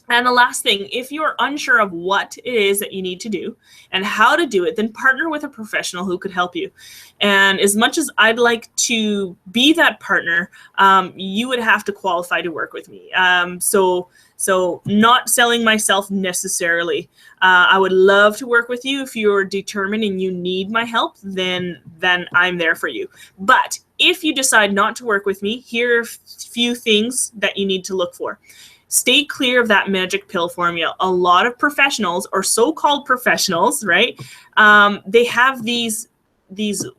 And the last thing, if you're unsure of what it is that you need to do and how to do it, then partner with a professional who could help you. And as much as I'd like to be that partner, you would have to qualify to work with me. So not selling myself necessarily. I would love to work with you. If you're determined and you need my help, then I'm there for you. But if you decide not to work with me, here are a few things that you need to look for. Stay clear of that magic pill formula. A lot of professionals, or so-called professionals, right? They have these gimmicky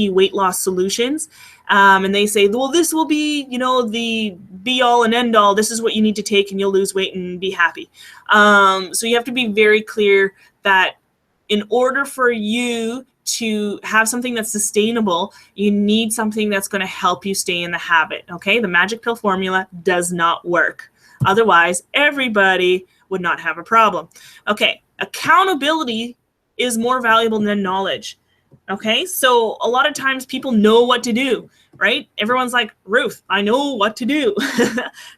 weight loss solutions. And they say, well, this will be, the be all and end all. This is what you need to take and you'll lose weight and be happy. So you have to be very clear that in order for you to have something that's sustainable, you need something that's going to help you stay in the habit. Okay. The magic pill formula does not work. Otherwise, everybody would not have a problem. Okay. Accountability is more valuable than knowledge. Okay. So a lot of times people know what to do, right? Everyone's like, Ruth, I know what to do.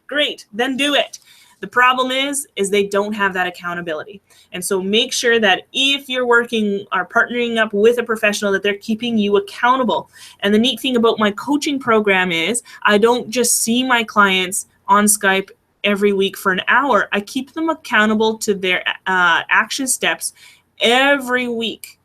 Great. Then do it. The problem is they don't have that accountability. And so make sure that if you're working or partnering up with a professional, that they're keeping you accountable. And the neat thing about my coaching program is I don't just see my clients on Skype every week for an hour. I keep them accountable to their action steps every week.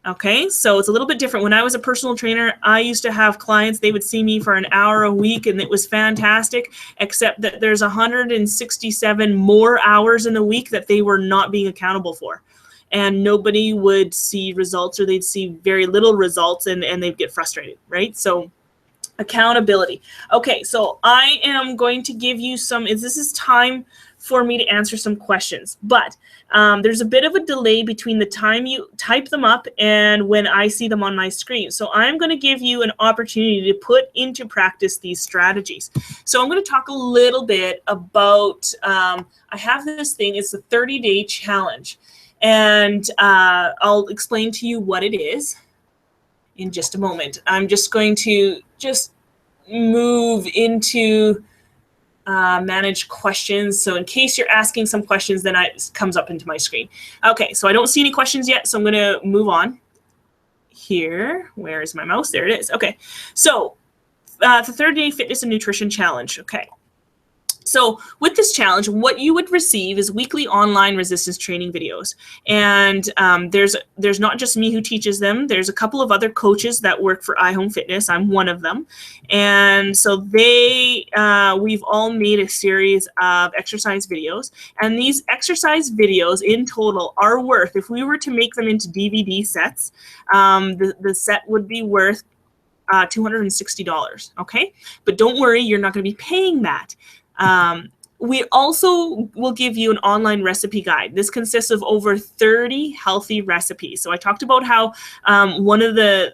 Okay, so it's a little bit different. When I was a personal trainer, I used to have clients, they would see me for an hour a week and it was fantastic, except that there's 167 more hours in the week that they were not being accountable for. And nobody would see results, or they'd see very little results, and they'd get frustrated, right? So accountability. Okay, so I am going to give you this is time for me to answer some questions, but there's a bit of a delay between the time you type them up and when I see them on my screen. So I'm going to give you an opportunity to put into practice these strategies. So I'm going to talk a little bit about, I have this thing, it's a 30-day challenge, and I'll explain to you what it is in just a moment. I'm just going to move into manage questions. So in case you're asking some questions, then it comes up into my screen. Okay, so I don't see any questions yet, so I'm going to move on here. Where is my mouse? There it is. Okay, so the 30-day fitness and nutrition challenge. Okay, So with this challenge, what you would receive is weekly online resistance training videos. And there's not just me who teaches them. There's a couple of other coaches that work for iHome Fitness. I'm one of them. And so we've all made a series of exercise videos. And these exercise videos in total are worth, if we were to make them into DVD sets, the set would be worth $260, okay? But don't worry, you're not going to be paying that. We also will give you an online recipe guide. This consists of over 30 healthy recipes. So I talked about how one of the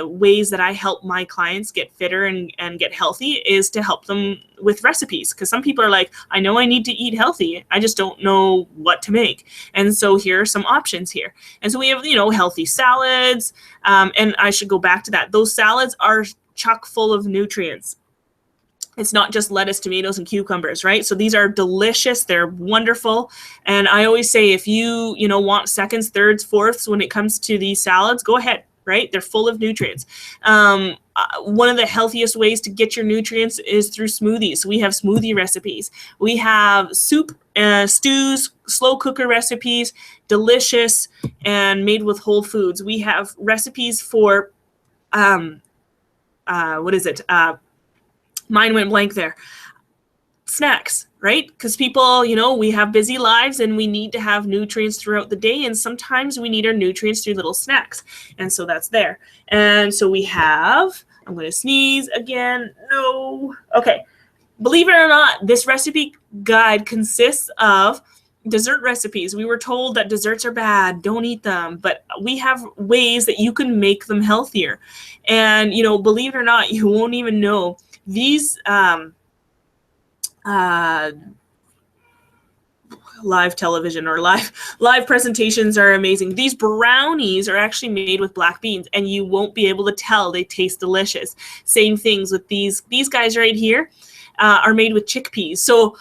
ways that I help my clients get fitter and get healthy is to help them with recipes. Because some people are like, I know I need to eat healthy, I just don't know what to make. And so here are some options here. And so we have, healthy salads. And I should go back to that. Those salads are chock full of nutrients. It's not just lettuce, tomatoes, and cucumbers, right? So these are delicious. They're wonderful. And I always say, if you want seconds, thirds, fourths when it comes to these salads, go ahead, right? They're full of nutrients. One of the healthiest ways to get your nutrients is through smoothies. We have smoothie recipes. We have soup, stews, slow cooker recipes, delicious and made with whole foods. We have recipes for, mine went blank there. Snacks, right? Because people, we have busy lives and we need to have nutrients throughout the day. And sometimes we need our nutrients through little snacks. And so that's there. And so we have, I'm going to sneeze again. No. Okay. Believe it or not, this recipe guide consists of dessert recipes. We were told that desserts are bad, don't eat them, but we have ways that you can make them healthier. And, believe it or not, you won't even know. These live television or live presentations are amazing. These brownies are actually made with black beans, and you won't be able to tell. They taste delicious. Same things with these guys right here. Are made with chickpeas. So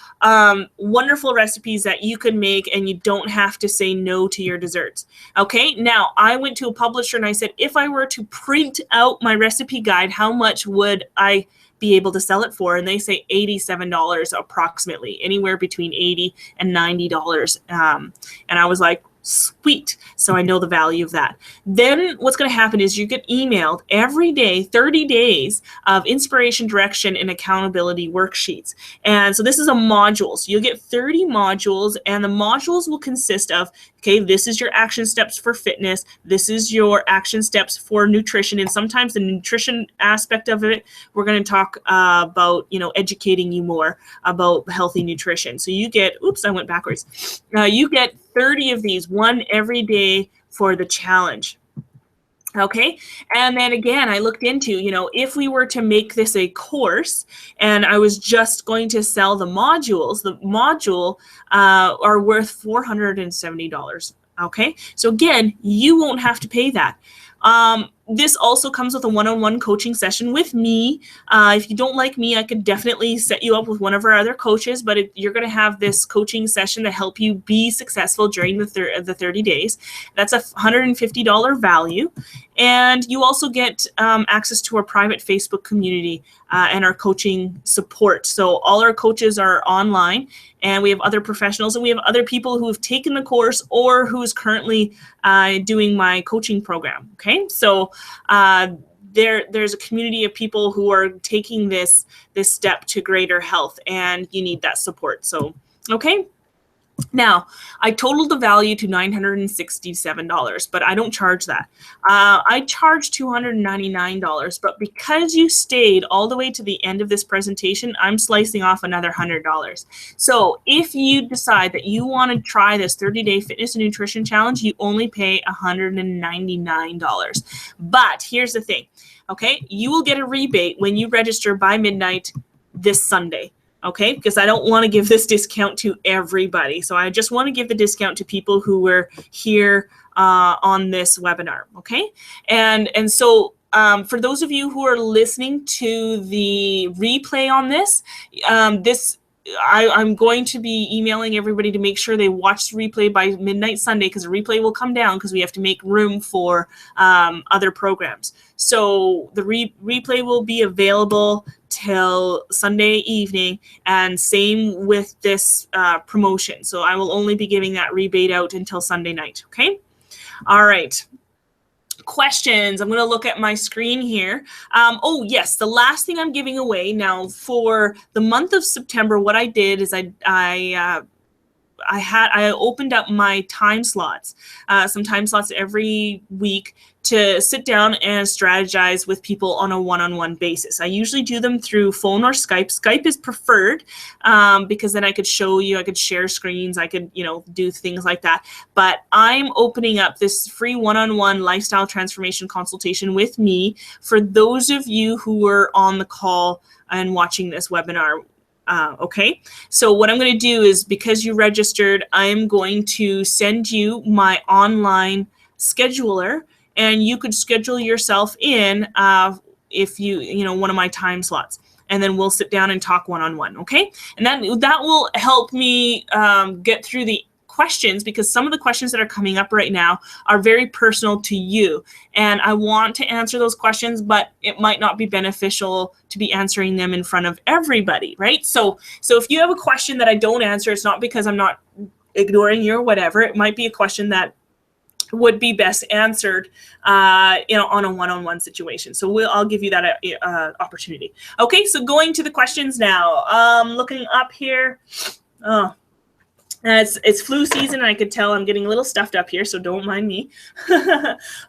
wonderful recipes that you can make, and you don't have to say no to your desserts. Okay, now I went to a publisher and I said, if I were to print out my recipe guide, how much would I be able to sell it for? And they say $87 approximately, anywhere between $80 and $90. And I was like, sweet. So I know the value of that. Then what's going to happen is you get emailed every day, 30 days of inspiration, direction, and accountability worksheets. And so this is a module. So you'll get 30 modules, and the modules will consist of, okay, this is your action steps for fitness. This is your action steps for nutrition. And sometimes the nutrition aspect of it, we're going to talk about, educating you more about healthy nutrition. So you get, oops, I went backwards. You get 30 of these, one every day for the challenge. Okay. And then again, I looked into, if we were to make this a course and I was just going to sell the module are worth $470. Okay. So again, you won't have to pay that. This also comes with a one-on-one coaching session with me. If you don't like me, I could definitely set you up with one of our other coaches, but you're going to have this coaching session to help you be successful during the 30 days. That's a $150 value. And you also get access to our private Facebook community and our coaching support. So all our coaches are online, and we have other professionals, and we have other people who have taken the course or who is currently doing my coaching program. Okay, so there's a community of people who are taking this step to greater health, and you need that support. So, okay. Now, I totaled the value to $967, but I don't charge that. I charge $299, but because you stayed all the way to the end of this presentation, I'm slicing off another $100. So if you decide that you want to try this 30-day fitness and nutrition challenge, you only pay $199. But here's the thing, okay? You will get a rebate when you register by midnight this Sunday. Okay, because I don't want to give this discount to everybody. So I just want to give the discount to people who were here on this webinar. Okay, and so for those of you who are listening to the replay on this, I'm going to be emailing everybody to make sure they watch the replay by midnight Sunday, because the replay will come down because we have to make room for other programs. So the replay will be available till Sunday evening, and same with this promotion. So I will only be giving that rebate out until Sunday night. Okay. All right. Questions. I'm going to look at my screen here. Oh yes, the last thing I'm giving away now for the month of September, what I did is I opened up my time slots, some time slots every week to sit down and strategize with people on a one-on-one basis. I usually do them through phone or Skype. Skype is preferred because then I could show you, I could share screens, I could, do things like that. But I'm opening up this free one-on-one lifestyle transformation consultation with me for those of you who are on the call and watching this webinar. Okay, so what I'm going to do is, because you registered, I'm going to send you my online scheduler, and you could schedule yourself in if one of my time slots, and then we'll sit down and talk one-on-one. Okay, and that will help me get through the questions, because some of the questions that are coming up right now are very personal to you, and I want to answer those questions, but it might not be beneficial to be answering them in front of everybody, right? So if you have a question that I don't answer, it's not because I'm not ignoring you or whatever. It might be a question that would be best answered on a one-on-one situation. So I'll give you that opportunity. Okay, so going to the questions now. Looking up here. It's flu season, and I could tell I'm getting a little stuffed up here, so don't mind me.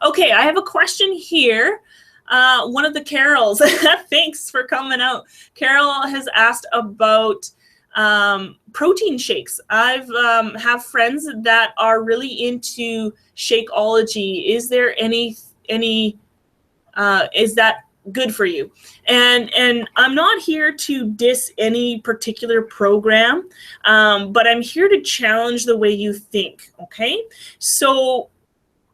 Okay, I have a question here. One of the Carols, thanks for coming out. Carol has asked about protein shakes. I've have friends that are really into Shakeology. Is there any is that good for you? And I'm not here to diss any particular program, but I'm here to challenge the way you think. Okay, so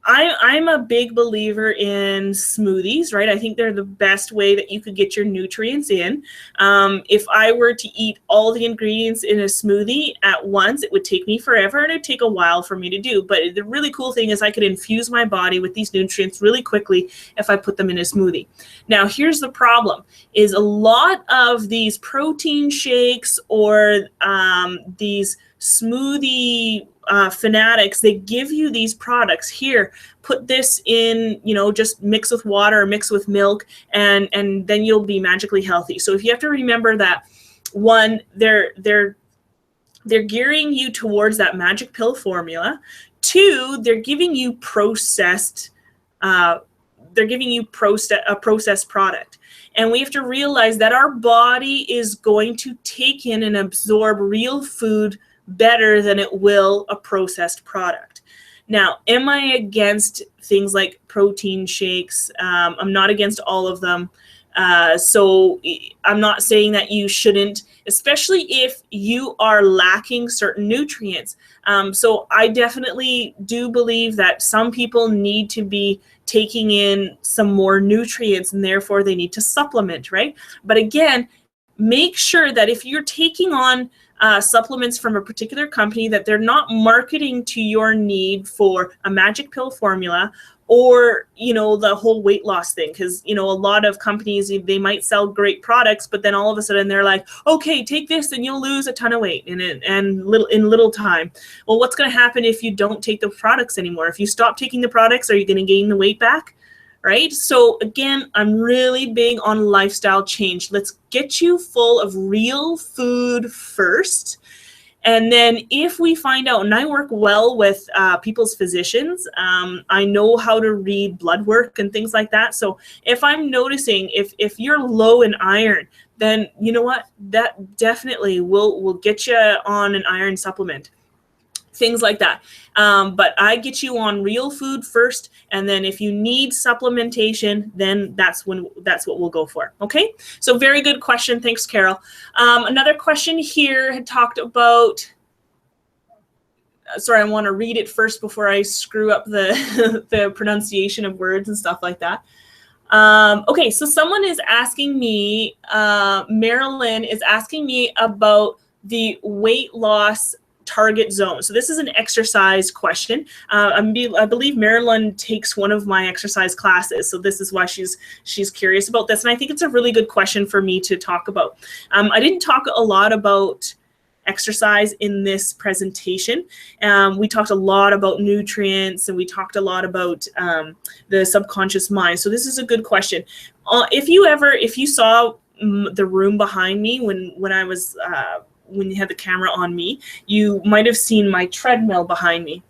I'm a big believer in smoothies, right? I think they're the best way that you could get your nutrients in. If I were to eat all the ingredients in a smoothie at once, it would take me forever, and it would take a while for me to do. But the really cool thing is I could infuse my body with these nutrients really quickly if I put them in a smoothie. Now, here's the problem, is a lot of these protein shakes or these smoothie fanatics, they give you these products. Here, put this in, just mix with water or mix with milk, and then you'll be magically healthy. So if you have to remember that, one, they're gearing you towards that magic pill formula. Two, they're giving you processed processed product. And we have to realize that our body is going to take in and absorb real food better than it will a processed product. Now, am I against things like protein shakes? I'm not against all of them. So I'm not saying that you shouldn't, especially if you are lacking certain nutrients. So I definitely do believe that some people need to be taking in some more nutrients, and therefore they need to supplement, right? But again, make sure that if you're taking on supplements from a particular company, that they're not marketing to your need for a magic pill formula or, the whole weight loss thing. Because, a lot of companies, they might sell great products, but then all of a sudden they're like, okay, take this and you'll lose a ton of weight in little time. Well, what's going to happen if you don't take the products anymore? If you stop taking the products, are you going to gain the weight back? Right? So again, I'm really big on lifestyle change. Let's get you full of real food first. And then if we find out, and I work well with people's physicians, I know how to read blood work and things like that. So if I'm noticing if you're low in iron, then you know what? That definitely will get you on an iron supplement. Things like that. But I get you on real food first, and then if you need supplementation, then that's what we'll go for. Okay, so very good question. Thanks, Carol. Another question here had talked about, sorry, I want to read it first before I screw up the the pronunciation of words and stuff like that. Okay, so someone is asking me, Marilyn is asking me about the weight loss target zone. So this is an exercise question. I believe Marilyn takes one of my exercise classes, so this is why she's curious about this, and I think it's a really good question for me to talk about. I didn't talk a lot about exercise in this presentation. We talked a lot about nutrients, and we talked a lot about the subconscious mind. So this is a good question. If you saw the room behind me when you had the camera on me, you might have seen my treadmill behind me.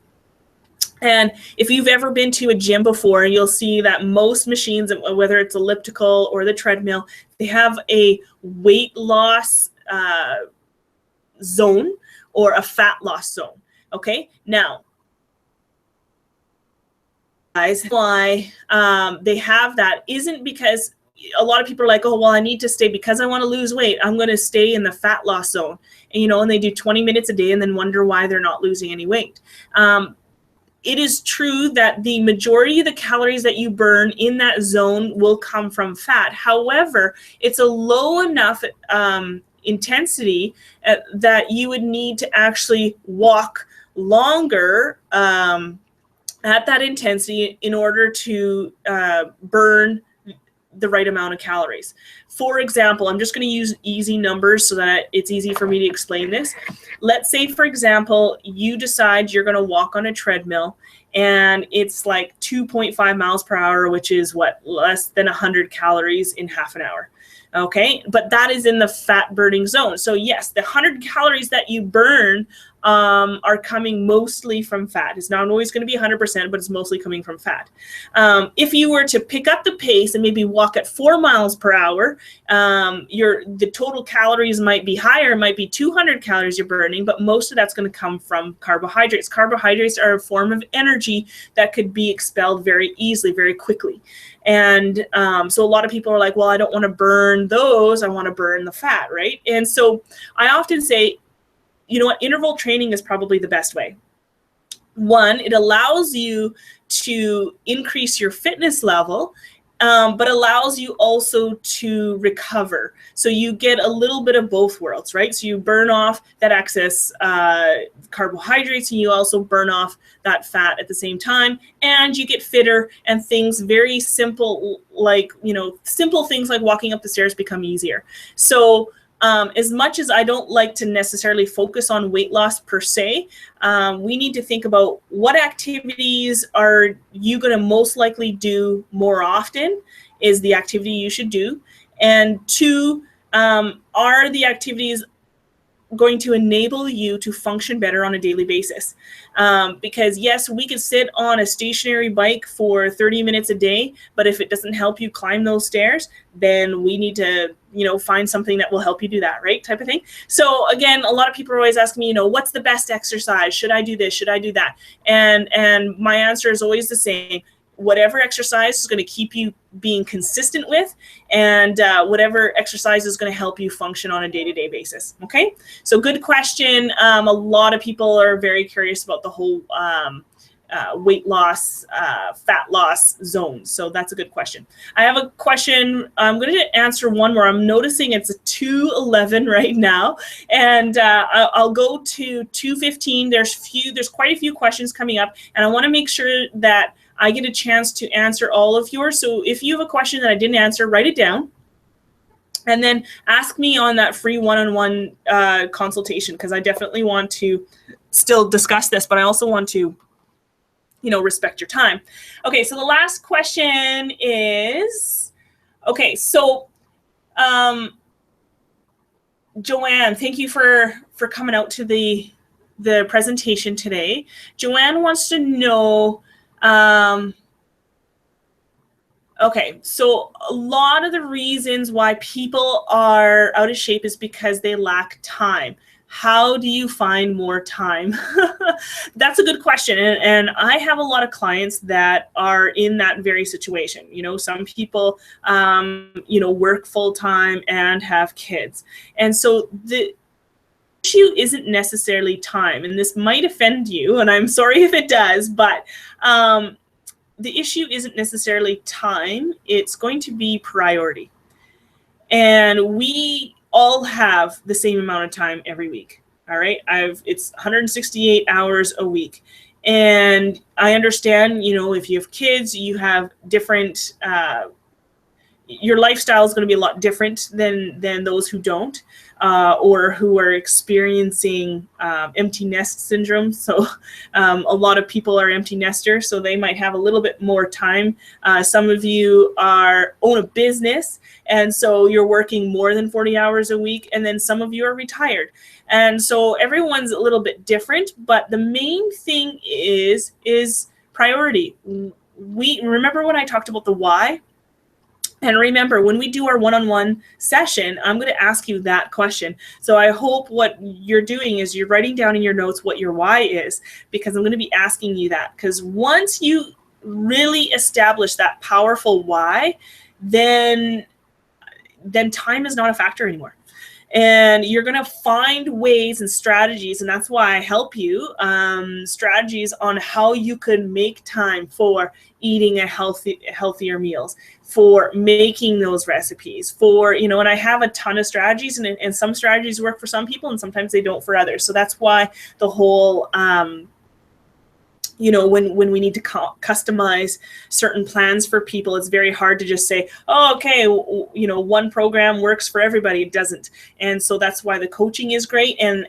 And if you've ever been to a gym before, you'll see that most machines, whether it's elliptical or the treadmill, they have a weight loss zone or a fat loss zone. Okay, now guys, why they have that isn't because a lot of people are like, oh, well, I need to stay because I want to lose weight. I'm going to stay in the fat loss zone. And, and they do 20 minutes a day and then wonder why they're not losing any weight. It is true that the majority of the calories that you burn in that zone will come from fat. However, it's a low enough intensity that you would need to actually walk longer at that intensity in order to burn the right amount of calories. For example, I'm just going to use easy numbers so that it's easy for me to explain this. Let's say, for example, you decide you're going to walk on a treadmill and it's like 2.5 miles per hour, which is less than 100 calories in half an hour. Okay, but that is in the fat burning zone. So yes, the 100 calories that you burn are coming mostly from fat. It's not always going to be 100%, but it's mostly coming from fat. If you were to pick up the pace and maybe walk at 4 miles per hour, the total calories might be higher. It might be 200 calories you're burning, but most of that's going to come from carbohydrates. Carbohydrates are a form of energy that could be expelled very easily, very quickly. And so a lot of people are like, well, I don't want to burn those. I want to burn the fat, right? And so I often say, you know what, interval training is probably the best way. One, it allows you to increase your fitness level, but allows you also to recover. So you get a little bit of both worlds, right? So you burn off that excess carbohydrates and you also burn off that fat at the same time, and you get fitter, and things very simple, like, simple things like walking up the stairs become easier. So as much as I don't like to necessarily focus on weight loss per se, we need to think about what activities are you going to most likely do more often is the activity you should do. And two, are the activities going to enable you to function better on a daily basis? Because yes, we could sit on a stationary bike for 30 minutes a day, but if it doesn't help you climb those stairs, then we need to, find something that will help you do that, right? Type of thing. So again, a lot of people are always asking me, what's the best exercise? Should I do this? Should I do that? And my answer is always the same. Whatever exercise is going to keep you being consistent with, and whatever exercise is going to help you function on a day-to-day basis. Okay, so good question. A lot of people are very curious about the whole weight loss, fat loss zones. So that's a good question. I have a question. I'm going to answer one more. I'm noticing it's a 2:11 right now, and I'll go to 2:15. There's quite a few questions coming up, and I want to make sure that I get a chance to answer all of yours. So if you have a question that I didn't answer, write it down. And then ask me on that free one-on-one consultation, because I definitely want to still discuss this, but I also want to, respect your time. Okay, so the last question is, okay, so Joanne, thank you for coming out to the presentation today. Joanne wants to know, okay, so a lot of the reasons why people are out of shape is because they lack time. How do you find more time? That's a good question. And I have a lot of clients that are in that very situation. Some people, work full time and have kids. And so the issue isn't necessarily time, and this might offend you, and I'm sorry if it does, but the issue isn't necessarily time. It's going to be priority. And we all have the same amount of time every week. All right. It's 168 hours a week. And I understand, if you have kids, you have different, your lifestyle is going to be a lot different than those who don't, or who are experiencing empty nest syndrome. So a lot of people are empty nesters, so they might have a little bit more time. Some of you own a business, and so you're working more than 40 hours a week, and then some of you are retired. And so everyone's a little bit different, but the main thing is priority. We remember when I talked about the why. And remember, when we do our one-on-one session, I'm going to ask you that question. So I hope what you're doing is you're writing down in your notes what your why is, because I'm going to be asking you that. Because once you really establish that powerful why, then time is not a factor anymore. And you're going to find ways and strategies, and that's why I help you, strategies on how you could make time for eating healthier meals, for making those recipes, for, and I have a ton of strategies, and some strategies work for some people and sometimes they don't for others. So that's why the whole, when we need to customize certain plans for people, it's very hard to just say, oh, okay, one program works for everybody. It doesn't. And so that's why the coaching is great. And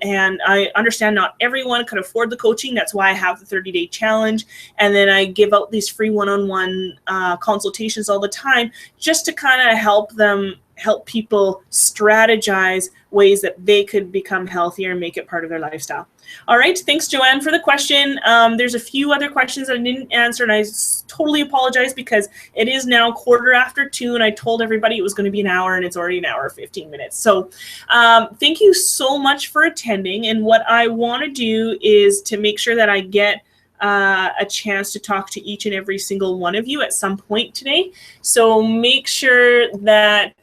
I understand not everyone could afford the coaching. That's why I have the 30-day challenge. And then I give out these free one-on-one consultations all the time, just to kind of help people strategize ways that they could become healthier and make it part of their lifestyle. All right. Thanks, Joanne, for the question. There's a few other questions that I didn't answer, and I totally apologize because it is now 2:45, and I told everybody it was going to be an hour, and it's already an hour 15 minutes. So thank you so much for attending. And what I want to do is to make sure that I get a chance to talk to each and every single one of you at some point today. So make sure that,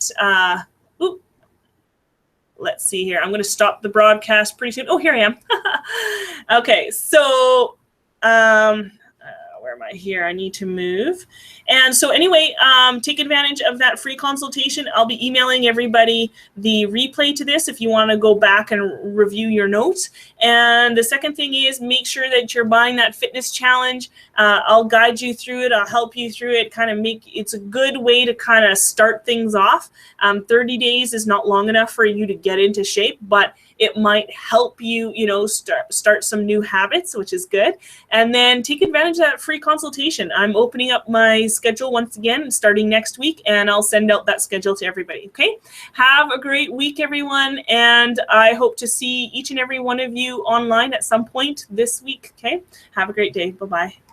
let's see here. I'm going to stop the broadcast pretty soon. Oh, here I am. Okay, so where am I here? I need to move. And so anyway, take advantage of that free consultation. I'll be emailing everybody the replay to this if you want to go back and review your notes. And the second thing is make sure that you're buying that fitness challenge. I'll guide you through it. I'll help you through it. It's a good way to kind of start things off. 30 days is not long enough for you to get into shape, but it might help you, start some new habits, which is good. And then take advantage of that free consultation. I'm opening up my schedule once again, starting next week, and I'll send out that schedule to everybody. Okay. Have a great week, everyone. And I hope to see each and every one of you online at some point this week. Okay. Have a great day. Bye-bye.